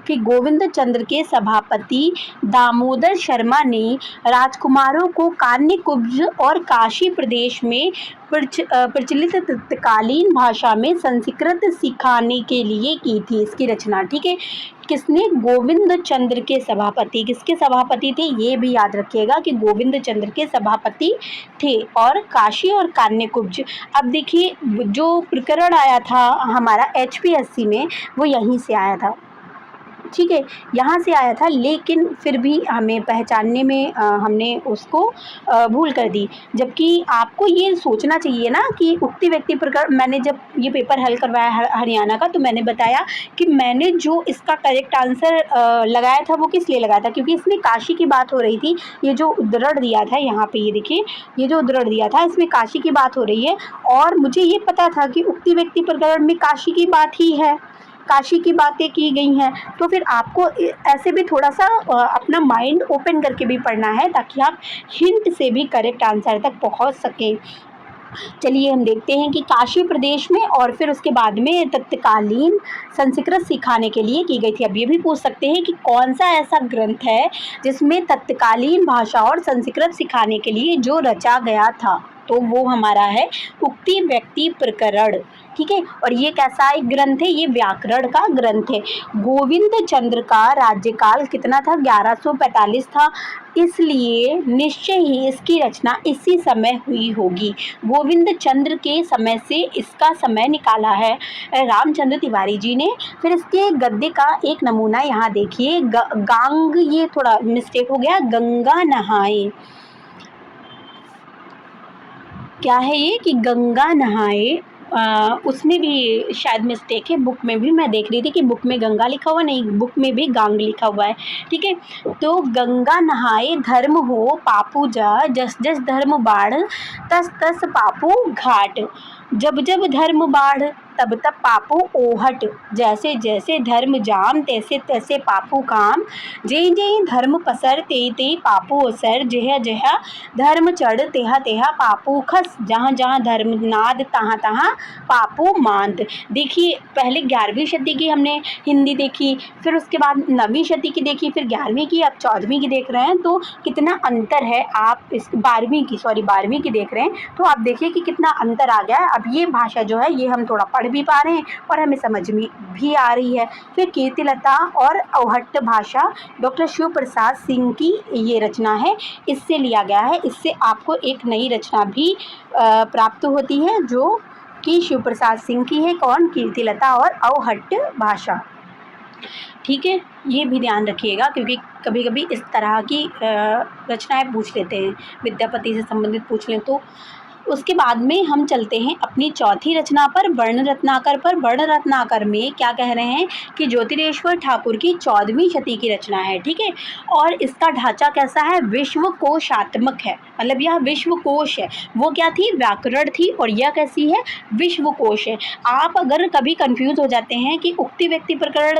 कि गोविंद चंद्र के सभापति दामोदर शर्मा ने राजकुमारों को कान्यकुब्ज और काशी प्रदेश में प्रचलित तत्कालीन भाषा में संस्कृत सिखाने के लिए की थी इसकी रचना। ठीक है, किसने, गोविंद चंद्र के सभापति। किसके सभापति थे, ये भी याद रखिएगा कि गोविंद चंद्र के सभापति थे, और काशी और कान्यकुब्ज। अब देखिए जो प्रकरण आया था हमारा HPSC में वो यहीं से आया था। ठीक है, यहाँ से आया था, लेकिन फिर भी हमें पहचानने में हमने उसको भूल कर दी। जबकि आपको ये सोचना चाहिए ना कि उक्ति व्यक्ति प्रकरण, मैंने जब ये पेपर हल करवाया हरियाणा का, तो मैंने बताया कि मैंने जो इसका करेक्ट आंसर लगाया था वो किस लिए लगाया था, क्योंकि इसमें काशी की बात हो रही थी। ये जो उद्धरण दिया था यहाँ पे, ये देखिए, ये जो उद्धरण दिया था इसमें काशी की बात हो रही है, और मुझे ये पता था कि उक्ति व्यक्ति प्रकरण में काशी की बात ही है, काशी की बातें की गई हैं। तो फिर आपको ऐसे भी थोड़ा सा अपना माइंड ओपन करके भी पढ़ना है, ताकि आप हिंट से भी करेक्ट आंसर तक पहुंच सकें। चलिए हम देखते हैं कि काशी प्रदेश में और फिर उसके बाद में तत्कालीन संस्कृत सिखाने के लिए की गई थी। अब ये भी पूछ सकते हैं कि कौन सा ऐसा ग्रंथ है जिसमें तत्कालीन भाषा और संस्कृत सिखाने के लिए जो रचा गया था, तो वो हमारा है उक्ति व्यक्ति प्रकरण। ठीक है, और ये कैसा एक ग्रंथ है, ये व्याकरण का ग्रंथ है। गोविंद चंद्र का राज्यकाल कितना था, 1145 था, इसलिए निश्चय ही इसकी रचना इसी समय हुई होगी। गोविंद चंद्र के समय से इसका समय निकाला है रामचंद्र तिवारी जी ने। फिर इसके गद्य का एक नमूना यहाँ देखिए, गांग, ये थोड़ा मिस्टेक हो गया, गंगा नहाए, क्या है ये कि गंगा नहाए, उसमें भी शायद मिस्टेक है, बुक में भी मैं देख रही थी कि बुक में गंगा लिखा हुआ, नहीं बुक में भी गांग लिखा हुआ है। ठीक है, तो गंगा नहाए धर्म हो पापू जा, जस जस धर्म बाढ़ तस तस पापू घाट, जब जब धर्म बाढ़ तब तब पापू ओहट, जैसे जैसे धर्म जाम तैसे तैसे पापू काम, जय जय धर्म पसर ते ते पापू असर, जह जह धर्म चढ़ तेहा तेहा पापू खस, जहाँ जहाँ धर्म नाद तहाँ तहाँ पापू मांद। देखिए पहले 11वीं शती की हमने हिंदी देखी, फिर उसके बाद 9वीं शती की देखी, फिर 11वीं की, अब 14वीं की देख रहे हैं, तो कितना अंतर है। आप इस 12वीं की देख रहे हैं, तो आप देखिए कि कितना अंतर आ गया है। अब ये भाषा जो है ये हम थोड़ा पढ़ भी पा रहे हैं और हमें समझ में भी आ रही है। फिर कीर्तिलता और अवहट्ट भाषा डॉक्टर शिव प्रसाद सिंह की ये रचना है, इससे लिया गया है। इससे आपको एक नई रचना भी प्राप्त होती है जो कि शिव प्रसाद सिंह की है। कौन, कीर्तिलता और अवहट्ट भाषा। ठीक है, ये भी ध्यान रखिएगा क्योंकि कभी कभी इस तरह की रचनाएं पूछ लेते हैं, विद्यापति से संबंधित पूछ लें तो। उसके बाद में हम चलते हैं अपनी चौथी रचना पर, वर्ण रत्नाकर पर। वर्ण रत्नाकर में क्या कह रहे हैं कि ज्योतिरेश्वर ठाकुर की 14वीं शती की रचना है। ठीक है, और इसका ढांचा कैसा है, विश्वकोशात्मक है, मतलब यह विश्वकोश है। वो क्या थी, व्याकरण थी, और यह कैसी है, विश्वकोश है। आप अगर कभी कंफ्यूज हो जाते हैं कि उक्ति व्यक्ति प्रकरण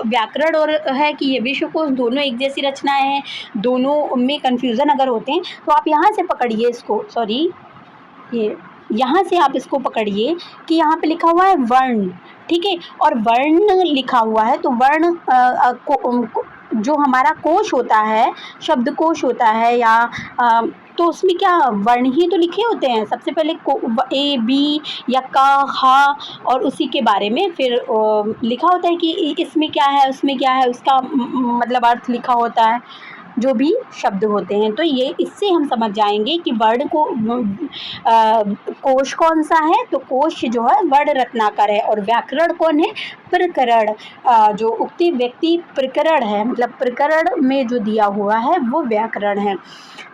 व्याकरण और है कि ये विश्वकोश, दोनों एक जैसी रचनाएं हैं, दोनों में कंफ्यूजन अगर होते हैं, तो आप यहाँ से पकड़िए इसको, सॉरी ये यहाँ से आप इसको पकड़िए कि यहाँ पे लिखा हुआ है वर्ण। ठीक है, और वर्ण लिखा हुआ है तो वर्ण जो हमारा कोश होता है, शब्दकोश होता है या तो उसमें क्या वर्ण ही तो लिखे होते हैं। सबसे पहले A B या क ह, और उसी के बारे में फिर लिखा होता है कि इसमें क्या है, उसमें क्या है, उसका मतलब अर्थ लिखा होता है। जो भी शब्द होते हैं। तो ये इससे हम समझ जाएंगे कि वर्ण को कोश कौन सा है, तो कोश जो है वर्ण रत्नाकर है, और व्याकरण कौन है, प्रकरण। जो उक्ति व्यक्ति प्रकरण है, मतलब प्रकरण में जो दिया हुआ है वो व्याकरण है।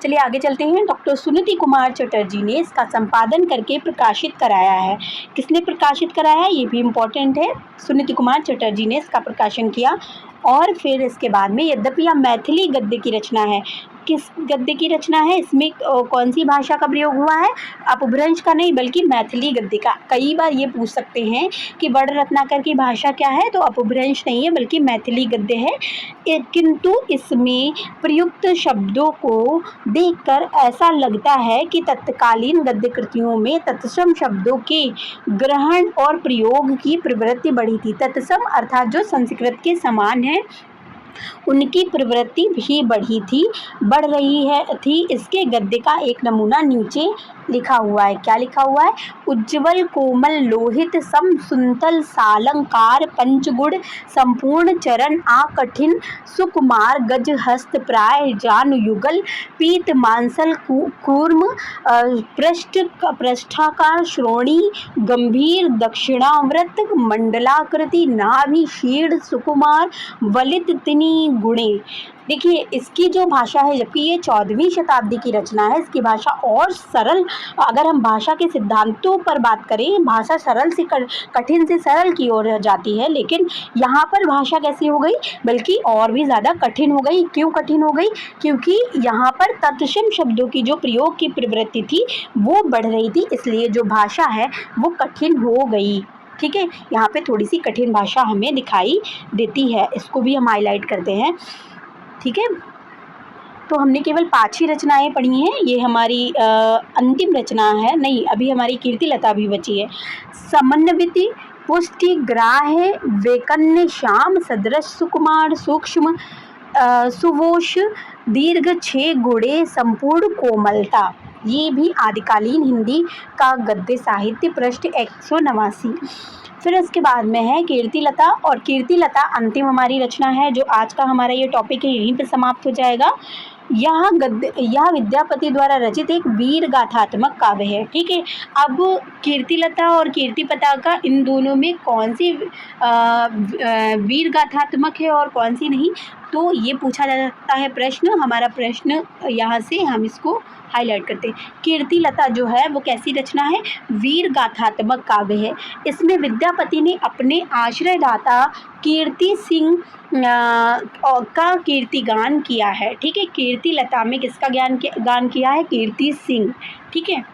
चलिए आगे चलते हैं। डॉक्टर सुनीति कुमार चटर्जी ने इसका संपादन करके प्रकाशित कराया है। किसने प्रकाशित कराया, ये भी इम्पोर्टेंट है। सुनीति कुमार चटर्जी ने इसका प्रकाशन किया। और फिर इसके बाद में, यद्यपि यह मैथिली गद्य की रचना है, किस गद्य की रचना है, इसमें कौन सी भाषा का प्रयोग हुआ है, अपभ्रंश का नहीं बल्कि मैथिली गद्य का। कई बार ये पूछ सकते हैं कि वर्ण रत्नाकर की भाषा क्या है, तो अपभ्रंश नहीं है बल्कि मैथिली गद्य है। किंतु इसमें प्रयुक्त शब्दों को देखकर ऐसा लगता है कि तत्कालीन गद्य कृतियों में तत्सम शब्दों के ग्रहण और प्रयोग की प्रवृत्ति बढ़ी थी। तत्सम अर्थात जो संस्कृत के समान है, उनकी प्रवृत्ति भी बढ़ रही थी। इसके गद्य का एक नमूना नीचे लिखा हुआ है। क्या लिखा हुआ है, उज्ज्वल कोमल लोहित सम सुंतल सालंकार पंचगुण संपूर्ण चरण आ कठिन सुकुमार गज हस्त प्राय जान युगल पीत मांसल कूर्म पृष्ठाकार श्रोणी गंभीर दक्षिणाव्रत मंडलाकृति नाभि शीर्ण सुकुमार वलित तिनि गुणे। देखिए इसकी जो भाषा है, जबकि ये 14वीं शताब्दी की रचना है, इसकी भाषा और सरल, अगर हम भाषा के सिद्धांतों पर बात करें, भाषा सरल से कठिन से सरल की ओर जाती है, लेकिन यहाँ पर भाषा कैसी हो गई, बल्कि और भी ज़्यादा कठिन हो गई। क्यों कठिन हो गई, क्योंकि यहाँ पर तत्सम शब्दों की जो प्रयोग की प्रवृत्ति थी वो बढ़ रही थी, इसलिए जो भाषा है वो कठिन हो गई। ठीक है, यहाँ पे थोड़ी सी कठिन भाषा हमें दिखाई देती है, इसको भी हम हाईलाइट करते हैं। ठीक है, तो हमने केवल 5 ही रचनाएं पढ़ी हैं, ये हमारी अंतिम रचना है, नहीं अभी हमारी कीर्तिलता भी बची है। समन्विति पुष्टि ग्राह्य वैकन्य श्याम सदृश सुकुमार सूक्ष्म सुवोश दीर्घ 6 गुणे संपूर्ण कोमलता, ये भी आदिकालीन हिंदी का गद्य साहित्य पृष्ठ 189। फिर इसके बाद में है कीर्तिलता, और कीर्तिलता अंतिम हमारी रचना है, जो आज का हमारा ये टॉपिक है यहीं पे समाप्त हो जाएगा। यह विद्यापति द्वारा रचित एक वीर गाथात्मक काव्य है। ठीक है, अब कीर्तिलता और कीर्तिपता का इन दोनों में कौन सी वीर गाथात्मक है और कौन सी नहीं, तो ये पूछा जा सकता है प्रश्न। हमारा प्रश्न यहाँ से हम इसको हाईलाइट करते हैं। कीर्तिलता जो है वो कैसी रचना है, वीर गाथात्मक काव्य है। इसमें विद्यापति ने अपने आश्रयदाता कीर्ति सिंह का कीर्तिगान किया है। ठीक है, कीर्तिलता में किसका गान किया है, कीर्ति सिंह। ठीक है,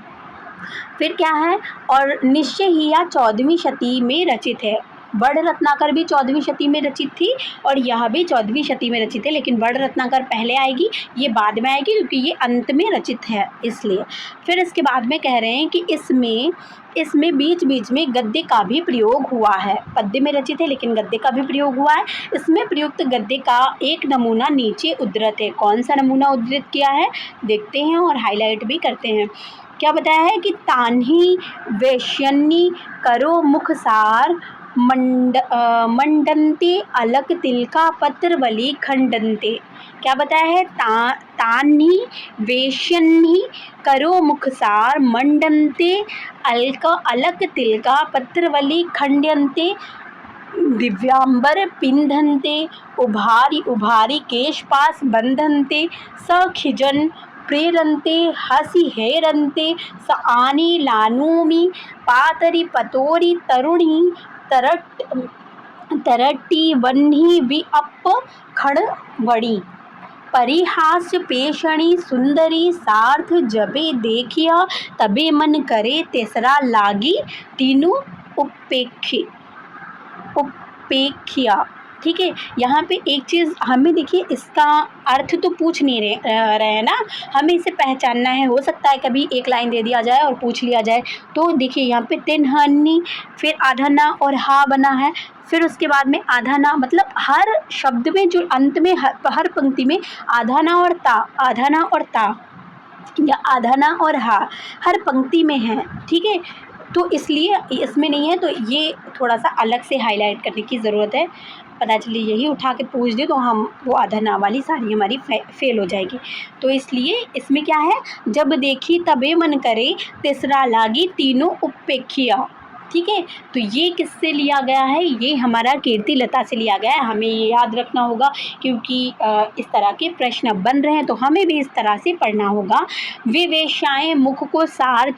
फिर क्या है, और निश्चय ही यह 14वीं शती में रचित है। वर्ण रत्नाकर भी 14वीं शती में रचित थी और यह भी 14वीं शती में रचित है, लेकिन वर्ण रत्नाकर पहले आएगी, ये बाद में आएगी, क्योंकि ये अंत में रचित है इसलिए। फिर इसके बाद में कह रहे हैं कि इसमें बीच बीच में गद्य का भी प्रयोग हुआ है। पद्य में रचित है लेकिन गद्य का भी प्रयोग हुआ है। इसमें प्रयुक्त गद्य का एक नमूना नीचे उद्धृत है। कौन सा नमूना उद्धृत किया है देखते हैं और हाईलाइट भी करते हैं। क्या बताया है कि तान्ही वैश्यन्नी करो मुखसार मंडनते अलक तिलका पत्रवली खंडनते। क्या बताया है, तान्ही वेश्यन्ही करो मुखसार मंडनते अलक तिलका पत्रवली खंडयन्ते दिव्यांबर पिंधन्ते उभारी उभारी केशपास बंधन्ते सखिजन प्रेरन्ते हसी हेरन्ते स आनी लानूमि पातरी पतोरी तरुणी तरट्टी वन्ही वि अप खड़वड़ी परिहास्य पेशणी सुंदरी सार्थ जबे देखिया तबे मन करे तेसरा लागी तीनू उपेक्षिया। ठीक है, यहाँ पे एक चीज़ हमें देखिए, इसका अर्थ तो पूछ नहीं रहे ना, हमें इसे पहचानना है। हो सकता है कभी एक लाइन दे दिया जाए और पूछ लिया जाए। तो देखिए यहाँ पे तिनहनी, फिर आधा ना और हा बना है, फिर उसके बाद में आधा ना, मतलब हर शब्द में जो अंत में हर पंक्ति में आधा ना और ता, आधा ना और ता या आधा ना और हा हर पंक्ति में है। ठीक है, तो इसलिए इसमें नहीं है, तो ये थोड़ा सा अलग से हाईलाइट करने की ज़रूरत है। पता चले यही उठा के पूछ दे तो हम वो आधा नाम वाली सारी हमारी फेल हो जाएगी। तो इसलिए इसमें क्या है, जब देखी तबे मन करे, तीसरा लागी तीनों उपेक्षिया। ठीक है, तो ये किससे लिया गया है, ये हमारा कीर्तिलता से लिया गया है। हमें ये याद रखना होगा, क्योंकि इस तरह के प्रश्न अब बन रहे हैं, तो हमें भी इस तरह से पढ़ना होगा। वे वेश्याएँ मुख को सार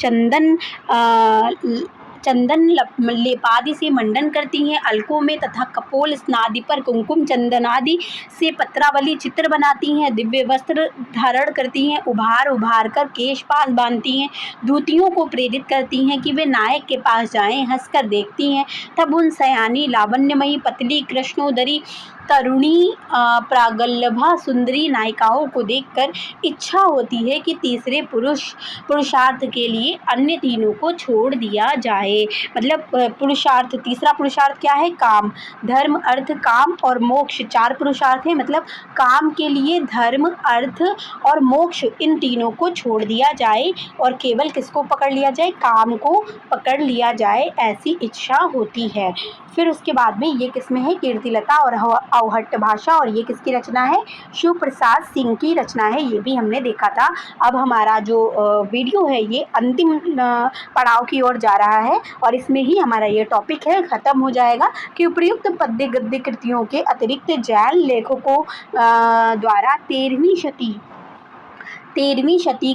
चंदन लेपादि से मंडन करती हैं, अलकों में तथा कपोल स्नादि पर कुमकुम चंदन आदि से पत्रावली चित्र बनाती हैं, दिव्य वस्त्र धारण करती हैं, उभार उभार कर केश पास बांधती हैं, दूतियों को प्रेरित करती हैं कि वे नायक के पास जाएं, हंसकर देखती हैं। तब उन सयानी लावण्यमयी पतली कृष्णोदरी तरुणी प्रागल्भा सुंदरी नायिकाओं को देखकर इच्छा होती है कि तीसरे पुरुषार्थ के लिए अन्य तीनों को छोड़ दिया जाए। मतलब पुरुषार्थ, तीसरा पुरुषार्थ क्या है, काम, धर्म अर्थ काम और मोक्ष, 4 पुरुषार्थ हैं। मतलब काम के लिए धर्म अर्थ और मोक्ष, इन तीनों को छोड़ दिया जाए और केवल किसको पकड़ लिया जाए, काम को पकड़ लिया जाए, ऐसी इच्छा होती है। फिर उसके बाद में ये किसमें है, कीर्तिलता और अवहट्ट भाषा, और ये किसकी रचना है, शिव प्रसाद सिंह की रचना है। ये भी हमने देखा था। अब हमारा जो वीडियो है ये अंतिम पड़ाव की ओर जा रहा है, और इसमें ही हमारा ये टॉपिक है खत्म हो जाएगा कि उपयुक्त पद्य गद्य कृतियों के अतिरिक्त जैन लेखकों द्वारा 13वीं शती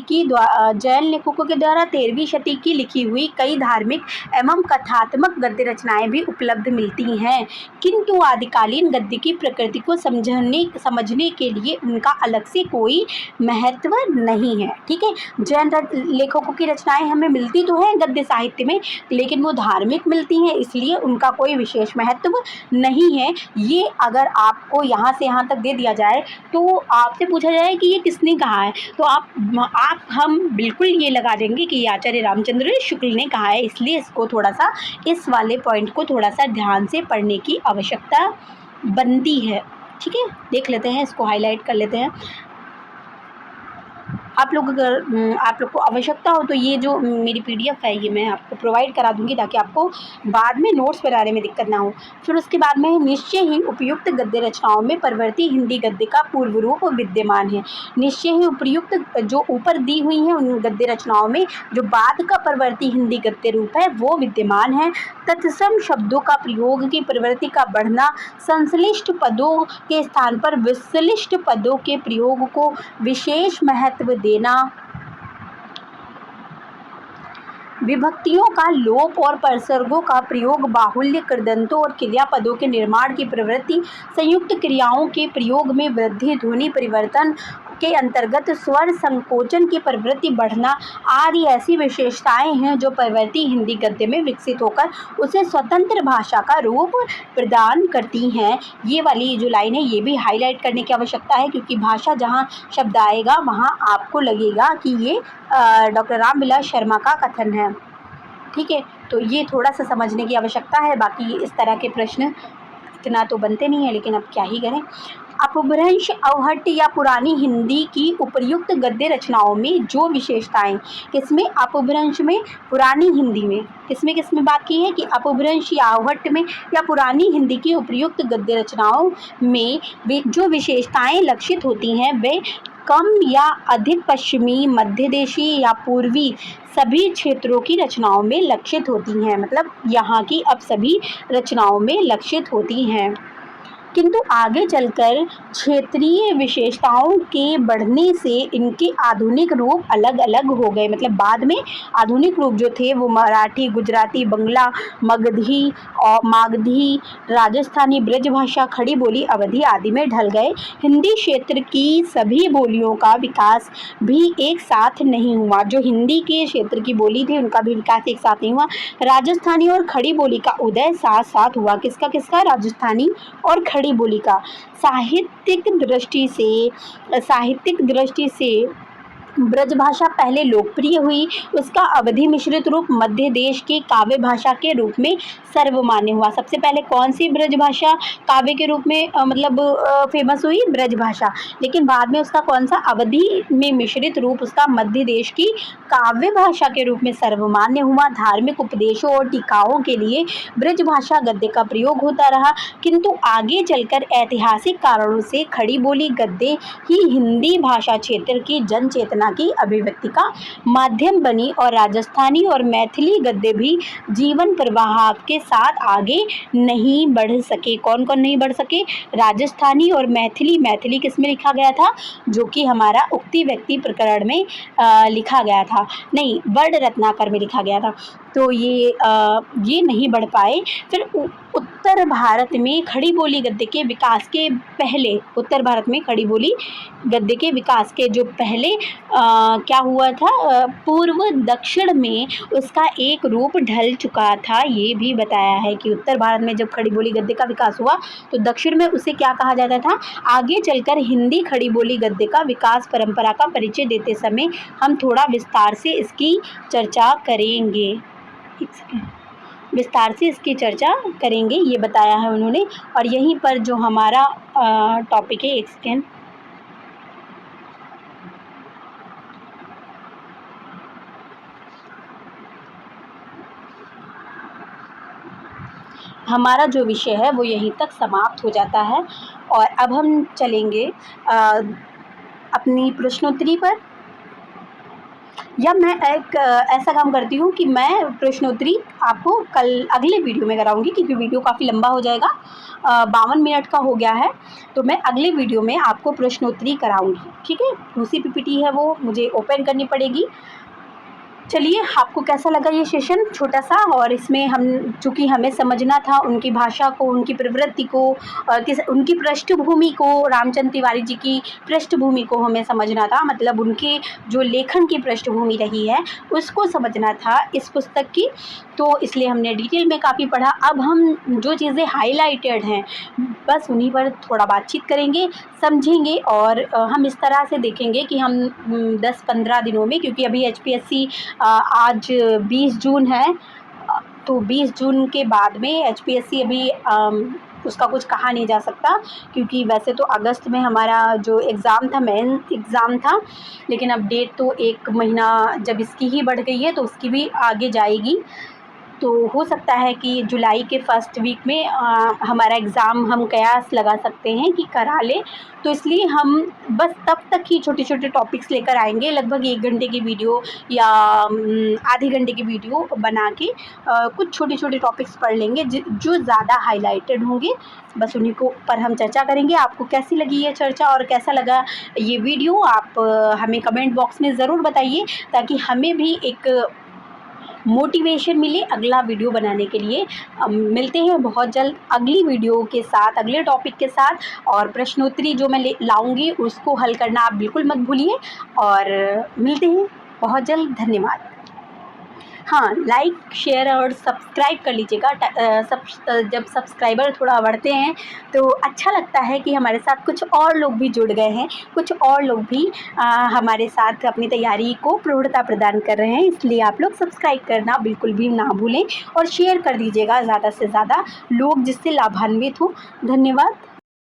की जैन लेखकों के द्वारा 13वीं शती की लिखी हुई कई धार्मिक एवं कथात्मक गद्य रचनाएं भी उपलब्ध मिलती हैं, किंतु आदिकालीन गद्य की प्रकृति को समझने के लिए उनका अलग से कोई महत्व नहीं है। ठीक है, जैन लेखकों की रचनाएं हमें मिलती तो हैं गद्य साहित्य में, लेकिन वो धार्मिक मिलती हैं, इसलिए उनका कोई विशेष महत्व नहीं है। ये अगर आपको यहाँ से यहाँ तक दे दिया जाए तो आपसे पूछा जाए कि ये किसने कहा है, तो हम बिल्कुल ये लगा देंगे कि आचार्य रामचंद्र शुक्ल ने कहा है। इसलिए इसको थोड़ा सा, इस वाले पॉइंट को थोड़ा सा ध्यान से पढ़ने की आवश्यकता बनती है। ठीक है, देख लेते हैं, इसको हाईलाइट कर लेते हैं। आप लोग को आवश्यकता हो तो ये जो मेरी PDF है ये मैं आपको प्रोवाइड करा दूंगी, ताकि आपको बाद में नोट्स बनाने में दिक्कत ना हो। फिर उसके बाद में निश्चय ही उपयुक्त गद्य रचनाओं में परवर्ती हिंदी गद्य का पूर्व रूप विद्यमान है। निश्चय ही उपयुक्त जो ऊपर दी हुई हैं उन गद्य रचनाओं में जो बाद का परवर्ती हिंदी गद्य रूप है वो विद्यमान है। तत्सम शब्दों का प्रयोग की प्रवृत्ति का बढ़ना, संश्लिष्ट पदों के स्थान पर विश्लिष्ट पदों के प्रयोग को विशेष महत्व देना, विभक्तियों का लोप और परसर्गों का प्रयोग, बाहुल्य कृदंतों और क्रियापदों के निर्माण की प्रवृत्ति, संयुक्त क्रियाओं के प्रयोग में वृद्धि, ध्वनि परिवर्तन के अंतर्गत स्वर संकोचन की प्रवृत्ति बढ़ना आदि ऐसी विशेषताएं हैं जो परवर्ती हिंदी गद्य में विकसित होकर उसे स्वतंत्र भाषा का रूप प्रदान करती हैं। ये वाली जो लाइन है ये भी हाईलाइट करने की आवश्यकता है, क्योंकि भाषा जहाँ शब्द आएगा वहाँ आपको लगेगा कि ये डॉक्टर रामविलास शर्मा का कथन है। ठीक है, तो ये थोड़ा सा समझने की आवश्यकता है। बाकी इस तरह के प्रश्न इतना तो बनते नहीं है, लेकिन अब क्या ही करें। अपभ्रंश, अवहट्ट या पुरानी हिंदी की उपर्युक्त गद्य रचनाओं में जो विशेषताएं, किसमें, अपभ्रंश में, पुरानी हिंदी में, किसमें बात की है कि अपभ्रंश या अवहट्ट में या पुरानी हिंदी की उपर्युक्त गद्य रचनाओं में वे जो विशेषताएं लक्षित होती हैं वे कम या अधिक पश्चिमी, मध्य देशी या पूर्वी सभी क्षेत्रों की रचनाओं में लक्षित होती हैं। मतलब यहाँ की अब सभी रचनाओं में लक्षित होती हैं, किंतु आगे चलकर क्षेत्रीय विशेषताओं के बढ़ने से इनके आधुनिक रूप अलग अलग हो गए। मतलब बाद में आधुनिक रूप जो थे वो मराठी, गुजराती, बंगला, मगधी और मागधी, राजस्थानी, ब्रजभाषा, खड़ी बोली, अवधी आदि में ढल गए। हिंदी क्षेत्र की सभी बोलियों का विकास भी एक साथ नहीं हुआ। जो हिंदी के क्षेत्र की बोली थी उनका भी विकास एक साथ नहीं हुआ। राजस्थानी और खड़ी बोली का उदय साथ साथ हुआ। किसका, राजस्थानी और खड़ी बोली का। साहित्यिक दृष्टि से ब्रजभाषा पहले लोकप्रिय हुई, उसका अवधी मिश्रित रूप मध्य देश की काव्य भाषा के रूप में सर्वमान्य हुआ। सबसे पहले कौन सी ब्रजभाषा काव्य के रूप में फेमस हुई? ब्रजभाषा। लेकिन बाद में उसका कौन सा अवधि में मिश्रित रूप उसका मध्य देश की काव्य भाषा के रूप में सर्वमान्य हुआ। धार्मिक उपदेशों और टीकाओं के लिए ब्रजभाषा गद्य का प्रयोग होता रहा, किंतु आगे चलकर ऐतिहासिक कारणों से खड़ी बोली गद्य ही हिंदी भाषा क्षेत्र की जन चेतना की अभिव्यक्ति का माध्यम बनी और राजस्थानी और मैथिली गद्य भी जीवन प्रवाह के साथ आगे नहीं बढ़ सके। कौन कौन नहीं बढ़ सके? राजस्थानी और मैथिली। मैथिली किस में लिखा गया था? जो कि हमारा उक्ति व्यक्ति प्रकरण में लिखा गया था, नहीं, वर्ण रत्नाकर में लिखा गया था। तो ये नहीं बढ़ पाए। फिर उत्तर भारत में खड़ी बोली गद्य के विकास के पहले, उत्तर भारत में खड़ी बोली गद्य के विकास के जो पहले क्या हुआ था, पूर्व दक्षिण में उसका एक रूप ढल चुका था। ये भी बताया है कि उत्तर भारत में जब खड़ी बोली गद्य का विकास हुआ तो दक्षिण में उसे क्या कहा जाता था। आगे चलकर हिंदी खड़ी बोली गद्य का विकास परंपरा का परिचय देते समय हम थोड़ा विस्तार से इसकी चर्चा करेंगे। विस्तार से इसकी चर्चा करेंगे, ये बताया है उन्होंने। और यहीं पर जो हमारा टॉपिक है, एक सेकेंड, हमारा जो विषय है वो यहीं तक समाप्त हो जाता है। और अब हम चलेंगे अपनी प्रश्नोत्तरी पर। या मैं एक ऐसा काम करती हूँ कि मैं प्रश्नोत्तरी आपको कल अगले वीडियो में कराऊंगी, क्योंकि वीडियो काफ़ी लंबा हो जाएगा, 52 मिनट का हो गया है। तो मैं अगले वीडियो में आपको प्रश्नोत्तरी कराऊंगी, ठीक है। दूसरी पीपीटी है वो मुझे ओपन करनी पड़ेगी। चलिए, आपको कैसा लगा ये सेशन छोटा सा? और इसमें हम चूँकि हमें समझना था उनकी भाषा को, उनकी प्रवृत्ति को, उनकी पृष्ठभूमि को, रामचंद्र तिवारी जी की पृष्ठभूमि को हमें समझना था, मतलब उनके जो लेखन की पृष्ठभूमि रही है उसको समझना था इस पुस्तक की। तो इसलिए हमने डिटेल में काफ़ी पढ़ा। अब हम जो चीज़ें हाईलाइटेड हैं बस उन्हीं पर थोड़ा बातचीत करेंगे, समझेंगे। और हम इस तरह से देखेंगे कि हम 10-15 दिनों में, क्योंकि अभी HPSC आज 20 जून है, तो 20 जून के बाद में HPSC अभी उसका कुछ कहा नहीं जा सकता, क्योंकि वैसे तो अगस्त में हमारा जो एग्ज़ाम था, मेन एग्ज़ाम था, लेकिन अब डेट तो 1 महीना जब इसकी ही बढ़ गई है तो उसकी भी आगे जाएगी। तो हो सकता है कि जुलाई के फर्स्ट वीक में हमारा एग्ज़ाम हम कयास लगा सकते हैं कि करा लें। तो इसलिए हम बस तब तक ही छोटे छोटे टॉपिक्स लेकर आएंगे, लगभग 1 घंटे की वीडियो या आधे घंटे की वीडियो बना के कुछ छोटे छोटे टॉपिक्स पढ़ लेंगे जो ज़्यादा हाईलाइटेड होंगे, बस उन्हीं को पर हम चर्चा करेंगे। आपको कैसी लगी ये चर्चा और कैसा लगा ये वीडियो, आप हमें कमेंट बॉक्स में ज़रूर बताइए, ताकि हमें भी एक मोटिवेशन मिले अगला वीडियो बनाने के लिए। मिलते हैं बहुत जल्द अगली वीडियो के साथ, अगले टॉपिक के साथ। और प्रश्नोत्तरी जो मैं लाऊंगी उसको हल करना आप बिल्कुल मत भूलिए। और मिलते हैं बहुत जल्द। धन्यवाद। हाँ, लाइक, शेयर और सब्सक्राइब कर लीजिएगा। जब सब्सक्राइबर थोड़ा बढ़ते हैं तो अच्छा लगता है कि हमारे साथ कुछ और लोग भी जुड़ गए हैं, कुछ और लोग भी हमारे साथ अपनी तैयारी को प्रौढ़ता प्रदान कर रहे हैं। इसलिए आप लोग सब्सक्राइब करना बिल्कुल भी ना भूलें और शेयर कर दीजिएगा ज़्यादा से ज़्यादा लोग, जिससे लाभान्वित हों। धन्यवाद।